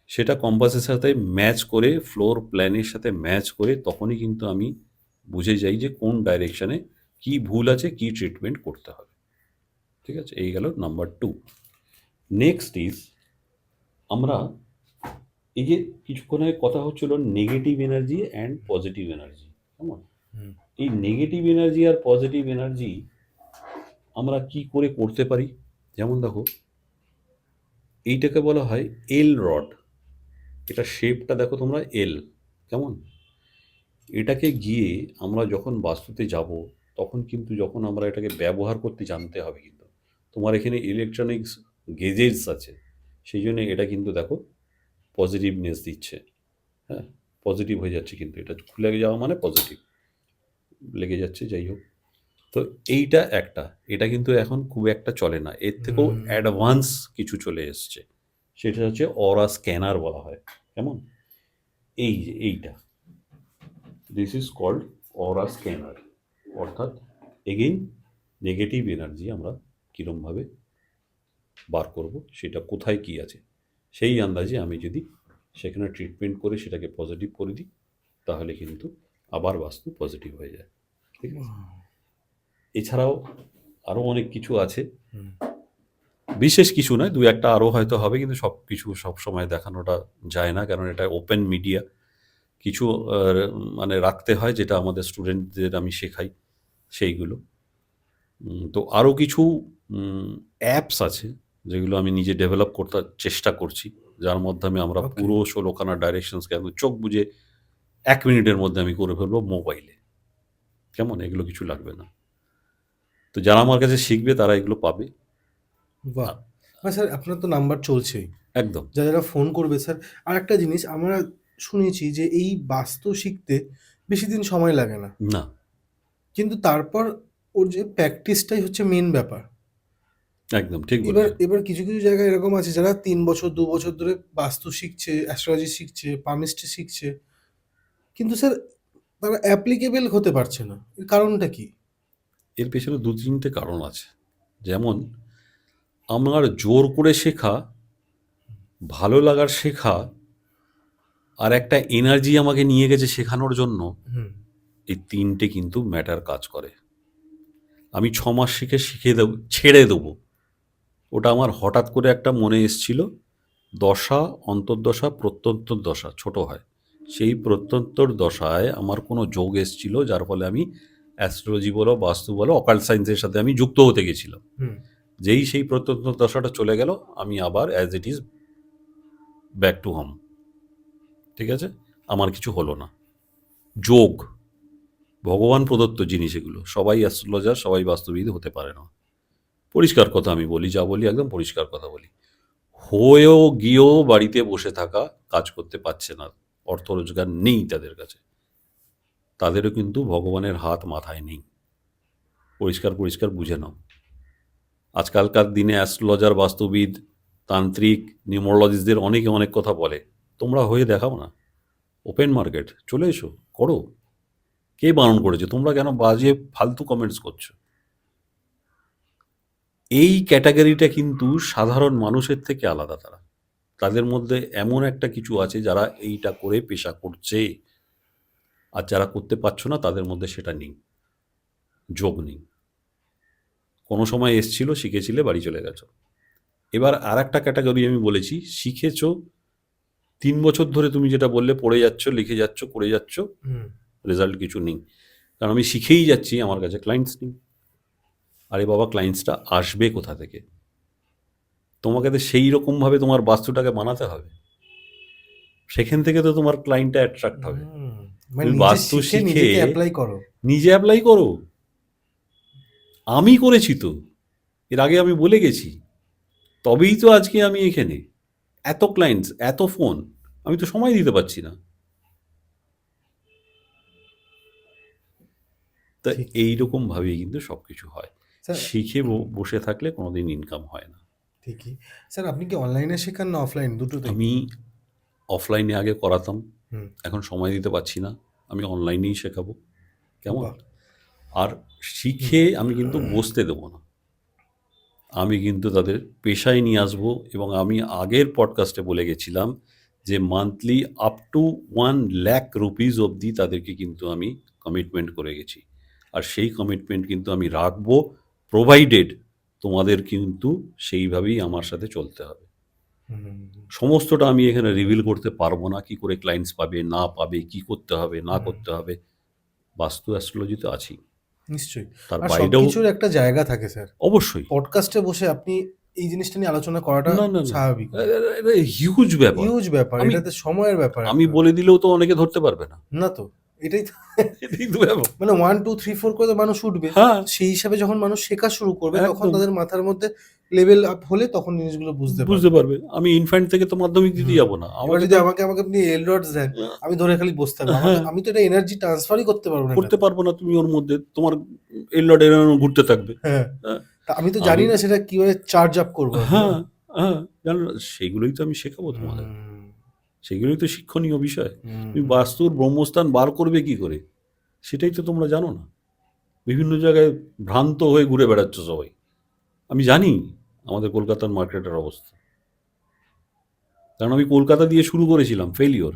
সেটা কম্পাসের সাথে ম্যাচ করে, ফ্লোর প্ল্যানের সাথে ম্যাচ করে, তখনই কিন্তু আমি বুঝে যাই যে কোন ডাইরেকশনে কি ভুল আছে, কি ট্রিটমেন্ট করতে হবে। ঠিক আছে? এই গেল নাম্বার 2। নেক্সট ইজ, আমরা এই যে কিছুক্ষণ আগে কথা হচ্ছিল negative energy and positive energy, কেমন? হুম। এই নেগেটিভ এনার্জি আর পজিটিভ এনার্জি আমরা কি করে করতে পারি? যেমন দেখো, এইটাকে বলা হয় এল রড। এটা শেপটা দেখো তোমরা, এল। কেমন? এটাকে গিয়ে আমরা যখন বাস্তুতে যাব, তখন কিন্তু যখন আমরা এটাকে ব্যবহার করতে জানতে হবে, কিন্তু তোমার এখানে ইলেকট্রনিক্স গেজেটস আছে, সেই জন্য এটা কিন্তু দেখো পজিটিভনেস দিচ্ছে। হ্যাঁ, পজিটিভ হয়ে যাচ্ছে, কিন্তু এটা খুলে যাওয়া মানে পজিটিভ লেগে যাচ্ছে, যাই হোক। তো এইটা একটা, এটা কিন্তু এখন খুব একটা চলে না, এর থেকেও হুম। অ্যাডভান্স কিছু চলে এসছে, সেটা হচ্ছে অরা স্ক্যানার বলা হয়। কেমন? এই যে এইটা, this is called aura scanner. অর্থাৎ এগেইন নেগেটিভ এনার্জি আমরা কীরমভাবে বার করব, সেটা কোথায় কি আছে, সেই আন্দাজে আমি যদি সেখানে ট্রিটমেন্ট করে সেটাকে পজিটিভ করে দিই, তাহলে কিন্তু আবার বাস্তু পজিটিভ হয়ে যায়। ঠিক আছে? এছাড়াও আরও অনেক কিছু আছে, হুম। বিশেষ কিছু নয়, দু একটা আরও হয়তো হবে, কিন্তু সব কিছু সবসময় দেখানোটা যায় না, কারণ এটা ওপেন মিডিয়া। কিছু মানে রাখতে হয়, যেটা আমাদের স্টুডেন্টদের আমি শেখাই সেইগুলো। তো আরও কিছু অ্যাপস আছে, যেগুলো আমি নিজে ডেভেলপ করতে চেষ্টা করছি, যার মাধ্যমে আমরা ওকে। পুরো 16খানা ডাইরেকশনসকে একদম চোখ বুজে 1 মিনিটের মধ্যে আমি করে ফেলবো মোবাইলে। কেমন? এগুলো কিছু লাগবে না। তো যারা আমার কাছে শিখবে তারা এগুলো পাবে। বাহ! আ- না স্যার, আপনার তো নাম্বার চলছেই। একদম। যারা ফোন করবে স্যার, আরেকটা জিনিস আমরা শুনেছি যে এই বাস্তু শিখতে বেশি দিন সময় লাগে না। না, কিন্তু তারপর ওর যে প্র্যাকটিসটাই হচ্ছে মেইন ব্যাপার। একদম ঠিক এবার বলেছো। এবার কিছু, কিছু জায়গায় এরকম আছে যারা ৩ বছর ২ বছর ধরে বাস্তু শিখছে, অ্যাস্ট্রোলজি শিখছে, পামিস্ট্রি শিখছে। কিন্তু স্যার তারা অ্যাপ্লিকেবল হতে পারছে না। এর কারণটা কি? এর পেছনে ২-৩টে কারণ আছে, যেমন আমার জোর করে শেখা, ভালো লাগার শেখা, আর একটা এনার্জি আমাকে নিয়ে গেছে শেখানোর জন্য, হুম এই তিনটে কিন্তু ম্যাটার কাজ করে। আমি 6 মাস শিখে দেব, ছেড়ে দেবো, ওটা আমার হঠাৎ করে একটা মনে এসছিল। দশা, অন্তর্দশা, প্রত্যন্তর দশা ছোট হয়, সেই প্রত্যন্তর দশায় আমার কোনো যোগ এসছিল, যার ফলে আমি অ্যাস্ট্রোলজি বলো, বাস্তু বলো, অকাল্ট সায়েন্সের সাথে আমি যুক্ত হতে গেছিলাম। হুম যেই সেই প্রত্যন্তর দশাটা চলে গেল, আমি আবার as it is back to home. ঠিক আছে, আমার কিছু হলো না। যোগ ভগবান প্রদত্ত জিনিস, এগুলো সবাই অ্যাস্ট্রোলজার, সবাই বাস্তুবিদ হতে পারে না। পরিষ্কার কথা আমি বলি, যা বলি একদম পরিষ্কার কথা বলি। হয়েও গিয়েও বাড়িতে বসে থাকা, কাজ করতে পারছে না, অর্থ রোজগার নেই তাদের কাছে, তাদেরও কিন্তু ভগবানের হাত মাথায় নেই। পরিষ্কার পরিষ্কার বুঝে নাও। আজকালকার দিনে অ্যাস্ট্রোলজার, বাস্তুবিদ, তান্ত্রিক, নিউমোলজিস্টদের অনেকে অনেক কথা বলে, তোমরা হয়ে দেখাও না। ওপেন মার্কেট, চলে এসো, করো। কে বারণ করেছে? তোমরা কেন বাজে ফালতু কমেন্টস করছো? এই ক্যাটাগরিটা কিন্তু সাধারণ মানুষের থেকে আলাদা। তাদের মধ্যে এমন একটা কিছু আছে যারা এইটা করে পেশা করছে, আর যারা করতে পারছো না তাদের মধ্যে সেটা নেই, যোগ নেই। কোনো সময় এসছিল, শিখেছিলে, বাড়ি চলে গেছো। এবার আর একটা ক্যাটাগরি আমি বলেছি, শিখেছো 3 বছর ধরে, তুমি যেটা বললে, পড়ে যাচ্ছ, লিখে যাচ্ছ, করে যাচ্ছ, হুম রেজাল্ট কিছু নেই। কারণ আমি শিখেই যাচ্ছি, আমার কাছে ক্লায়েন্টস নেই। আরে বাবা, ক্লায়েন্টসটা আসবে কোথা থেকে? তোমাকে তো সেই রকমভাবে তোমার বাস্তুটাকে বানাতে হবে, সেখান থেকে তো তোমার ক্লায়েন্টটা অ্যাট্রাক্ট হবে। হুম, মানে তুমি নিজে বাস্তু শিখে শিখে নিজেকে অ্যাপ্লাই করো। নিজে অ্যাপ্লাই করো। আমি করেছি তো, এর আগে আমি বলে গেছি, তবেই তো আজকে আমি এখানে। এত ক্লায়েন্টস, এত ফোন, আমি তো সময় দিতে পারছি না। তা ঠিক এইরকমভাবেই কিন্তু সব কিছু হয়। স্যার। শিখে বসে থাকলে কোনোদিন ইনকাম হয় না। ঠিকই। স্যার, আপনি কি অনলাইনে শেখান না অফলাইন, দুটোতেই? আমি অফলাইনে আগে করাতাম, হুম। এখন সময় দিতে পারছি না, আমি অনলাইনেই শেখাবো। কেমন? বাহ! আর হুম, শিখে আমি কিন্তু বসতে দেবো না, আমি কিন্তু তাদের পেশায় নিয়ে আসবো। এবং আমি আগের পডকাস্টে বলে গেছিলাম যে মান্থলি আপ টু 1,00,000 রুপিস অবধি তাদেরকে কিন্তু আমি কমিটমেন্ট করে গেছি। আর সেই কমিটমেন্ট কিন্তু আমি রাখবো, প্রোভাইডেড তোমাদের কিন্তু সেইভাবেই আমার সাথে চলতে হবে। হুম, সমস্তটা আমি এখানে রিভিল করতে পারবো না, কি করে ক্লায়েন্টস পাবে না পাবে, কি করতে হবে না হুম, করতে হবে। বাস্তু অ্যাস্ট্রোলজি তো আছেই, নিশ্চয়ই। তার আর বাইরেও সবকিছুর একটা জায়গা থাকে স্যার। অবশ্যই। পডকাস্টে বসে আপনি এই জিনিসটা নিয়ে আলোচনা করাটা না না না, স্বাভাবিক। এটা হিউজ ব্যাপার। হিউজ ব্যাপার। আমি এটাতে সময়ের ব্যাপার আমি একটা। বলে দিলেও তো অনেকে ধরতে পারবে না। না তো, এটাই তো। এটাই তো ব্যাপার। মানে 1, 2, 3, 4 করে তো মানুষ উঠবে। হ্যাঁ, সেই হিসাবে যখন মানুষ শেখা শুরু করবে, তখন একদম তাদের মাথার মধ্যে লেভেল আপ হলে তখন জিনিসগুলো বুঝতে বুঝতে পারবে। পারবে। আমি ইনফ্যান্ট থেকে তো মাধ্যমিক দিতে হুম। যাব না, এবার আমাকে যদি তো আমাকে আপনি এল ডটস দেন, আমি ধরে খালি বসতে থাকবো। হ্যাঁ, আমি তো এটা এনার্জি ট্রান্সফারই করতে পারবো না করতে এটাতে। পারবো না। তুমি ওর মধ্যে তোমার এলড এরম ঘুরতে থাকবে। হ্যাঁ। হ্যাঁ, তা আমি তো জানি আমি না সেটা কিভাবে চার্জ আপ করবো আমি, না? হ্যাঁ, হ্যাঁ, জানো না, সেগুলোই তো আমি শেখাবো তোমাদের। হুম, সেগুলোই তো শিক্ষণীয় বিষয়। হুম, তুমি হুম। বাস্তুর ব্রহ্মস্থান বার করবে কি করে, সেটাই তো তোমরা জানো না। বিভিন্ন জায়গায় ভ্রান্ত হয়ে ঘুরে বেড়াচ্ছ সবাই। আমি জানি আমাদের কলকাতার মার্কেটের অবস্থা, কারণ আমি কলকাতা দিয়ে শুরু করেছিলাম, ফেলিওর।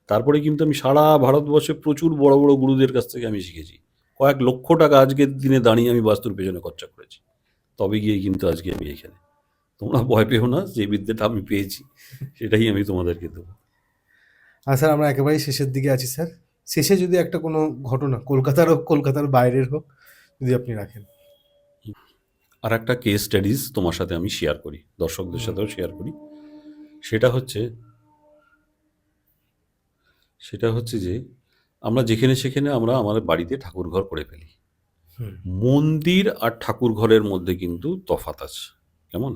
তারপরে কিন্তু আমি সারা ভারতবর্ষে প্রচুর বড় বড় গুরুদের কাছ থেকে আমি শিখেছি। কয়েক লক্ষ টাকা আজকের দিনে দাঁড়িয়ে আমি বাস্তুর পেছনে খরচা করেছি, তবে গিয়ে কিন্তু আজকে আমি এখানে। তোমরা ভয় পেও না, যে বিদ্যাটা আমি পেয়েছি সেটাই আমি তোমাদেরকে দেবো। স্যার, আমরা একেবারেই শেষের দিকে আছি স্যার। শেষে যদি একটা কোনো ঘটনা, কলকাতার হোক, কলকাতার বাইরের হোক, যদি আপনি রাখেন। আর একটা কেস স্টাডিজ তোমার সাথে আমি শেয়ার করি, দর্শকদের হুম, সাথেও শেয়ার করি। সেটা হচ্ছে সেটা হচ্ছে যে আমরা যেখানে সেখানে আমরা আমাদের বাড়িতে ঠাকুর ঘর করে ফেলি। হুম, মন্দির আর ঠাকুর ঘরের মধ্যে কিন্তু তফাৎ আছে। কেমন?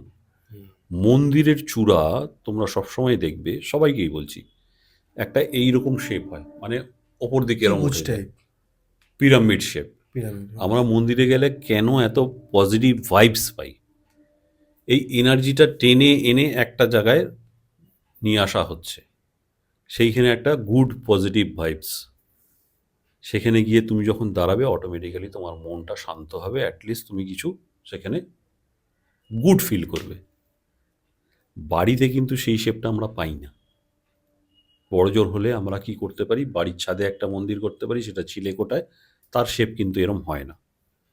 হুম। মন্দিরের চূড়া তোমরা সবসময় দেখবে, সবাইকেই বলছি, একটা এইরকম শেপ হয়, মানে ওপর দিকে এরম ত্রিভুজ উঠে যায়, টাইপ পিরামিড শেপ। পিরামিড। আমরা মন্দিরে গেলে কেন এত পজিটিভ ভাইবস পাই? এই এনার্জিটা টেনে এনে একটা জায়গায় নিয়ে আসা হচ্ছে, সেইখানে একটা গুড পজিটিভ ভাইবস। সেখানে গিয়ে তুমি যখন দাঁড়াবে, অটোমেটিক্যালি তোমার মনটা শান্ত হবে, অ্যাটলিস্ট তুমি কিছু সেখানে গুড ফিল করবে। বাড়িতে কিন্তু সেই শেপটা আমরা পাই না। বড়জোর হলে আমরা কি করতে পারি, বাড়ির ছাদে একটা মন্দির করতে পারি, সেটা চিলেকোঠায়, তার শেপ কিন্তু এরম হয় না।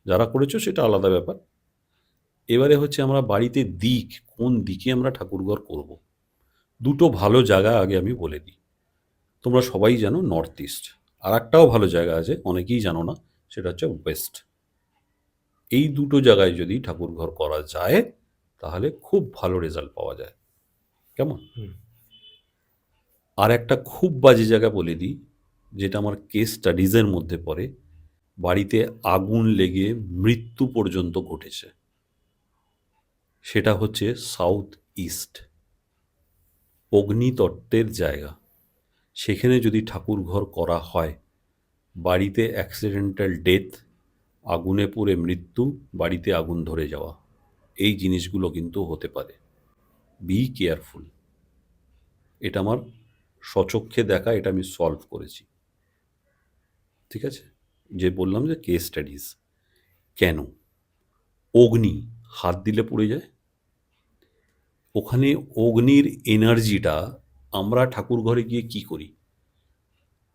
যারা করেছো সেটা আলাদা ব্যাপার। এবারে হচ্ছে আমরা বাড়িতে দিক, কোন দিকে আমরা ঠাকুরঘর করব। দুটো ভালো জায়গা আগে আমি বলে দিই। তোমরা সবাই জানো নর্থ ইস্ট, আর একটাও ভালো জায়গা আছে, অনেকেই জানো না, সেটা হচ্ছে ওয়েস্ট। এই দুটো জায়গায় যদি ঠাকুরঘর করা যায় তাহলে খুব ভালো রেজাল্ট পাওয়া যায়। কেমন? হুম। আর একটা খুব বাজে জায়গা বলে দিই, যেটা আমার কেস স্টাডিজের মধ্যে পড়ে, বাড়িতে আগুন লেগে মৃত্যু পর্যন্ত ঘটেছে, সেটা হচ্ছে সাউথ ইস্ট, অগ্নিতত্ত্বের জায়গা। সেখানে যদি ঠাকুরঘর করা হয়, বাড়িতে অ্যাক্সিডেন্টাল ডেথ, আগুনে পুড়ে মৃত্যু, বাড়িতে আগুন ধরে যাওয়া, এই জিনিসগুলো কিন্তু হতে পারে। Be careful. এটা আমার স্বচক্ষে দেখা, এটা আমি সলভ করেছি। ঠিক আছে? যে বললাম যে কেস স্টাডিজ। কেন? অগ্নি হাত দিলে পুড়ে যায়। ওখানে অগ্নির এনার্জিটা, আমরা ঠাকুর ঘরে গিয়ে কি করি?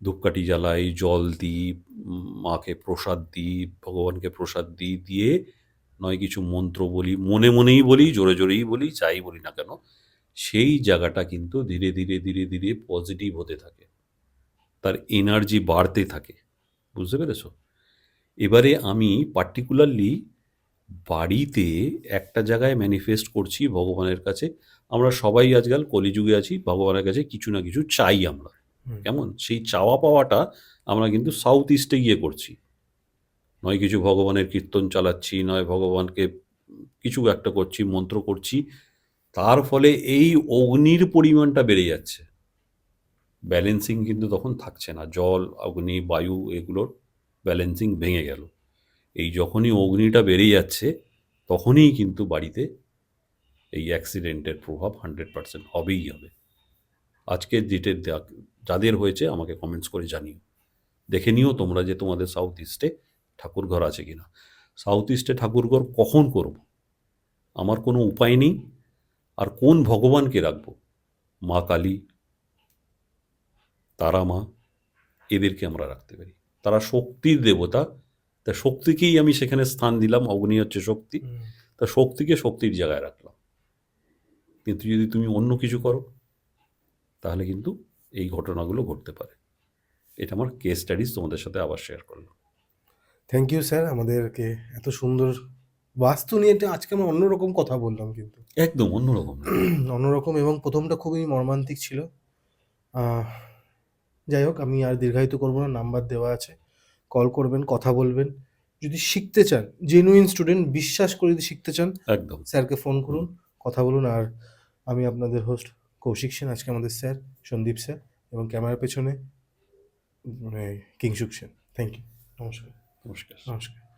ধূপকাঠি জ্বালাই, জল দিই, মাকে প্রসাদ দিই, ভগবানকে প্রসাদ দিই, দিয়ে নয় কিছু মন্ত্র বলি, মনে মনেই বলি, জোরে জোরেই বলি, যাই বলি না কেন, সেই জায়গাটা কিন্তু ধীরে ধীরে ধীরে ধীরে পজিটিভ হতে থাকে, তার এনার্জি বাড়তে থাকে। বুঝতে পেরেছো? এবারে আমি পার্টিকুলারলি বাড়িতে একটা জায়গায় ম্যানিফেস্ট করছি ভগবানের কাছে। আমরা সবাই আজকাল কলিযুগে আছি, ভগবানের কাছে কিছু না কিছু চাই আমরা। হুম। কেমন? সেই চাওয়া পাওয়াটা আমরা কিন্তু সাউথ ইস্টে গিয়ে করছি। নয় কিছু ভগবানের কীর্তন চালাচ্ছি, নয় ভগবানকে কিছু একটা করছি, মন্ত্র করছি। তার ফলে এই অগ্নির পরিমাণটা বেড়ে যাচ্ছে। ব্যালেন্সিং কিন্তু তখন থাকছে না। জল, অগ্নি, বায়ু, এগুলোর ব্যালেন্সিং ভেঙে গেল। এই যখনই অগ্নিটা বেড়ে যাচ্ছে, তখনই কিন্তু বাড়িতে এই অ্যাক্সিডেন্টের প্রভাব 100% হবেই হবে। আজকের ডেটে যাদের হয়েছে আমাকে কমেন্টস করে জানিও। দেখে নিও তোমরা যে তোমাদের সাউথ ইস্টে ঠাকুরঘর আছে কিনা। সাউথ ইস্টে ঠাকুরঘর কখন করব? আমার কোনো উপায় নেই। আর কোন ভগবানকে রাখবো? মা কালী, তারা মা, এদেরকে আমরা রাখতে পারি। তারা শক্তির দেবতা, তা শক্তিকেই আমি সেখানে স্থান দিলাম। অগ্নি হচ্ছে শক্তি, তা শক্তিকে শক্তির জায়গায় রাখলাম। কিন্তু যদি তুমি অন্য কিছু করো, তাহলে কিন্তু এই ঘটনাগুলো ঘটতে পারে। এটা আমার কেস স্টাডিজ তোমাদের সাথে আবার শেয়ার করলাম। থ্যাংক ইউ স্যার, আমাদেরকে এত সুন্দর বাস্তু নিয়ে আজকে আমরা অন্যরকম কথা বললাম, কিন্তু একদম অন্যরকম না? অন্যরকম, এবং প্রথমটা খুবই মর্মান্তিক ছিল। আহ, যাই হোক, আমি আর দীর্ঘায়িত করবো না, নাম্বার দেওয়া আছে, কল করবেন, কথা বলবেন। যদি শিখতে চান, জেনুইন স্টুডেন্ট বিশ্বাস করে যদি শিখতে চান, একদম। স্যারকে ফোন করুন, কথা বলুন। আর আমি আপনাদের হোস্ট কৌশিক সেন, আজকে আমাদের স্যার সন্দীপ স্যার, এবং ক্যামেরার পেছনে কিংসুক সেন। Thank you. নমস্কার। নমস্কার। নমস্কার।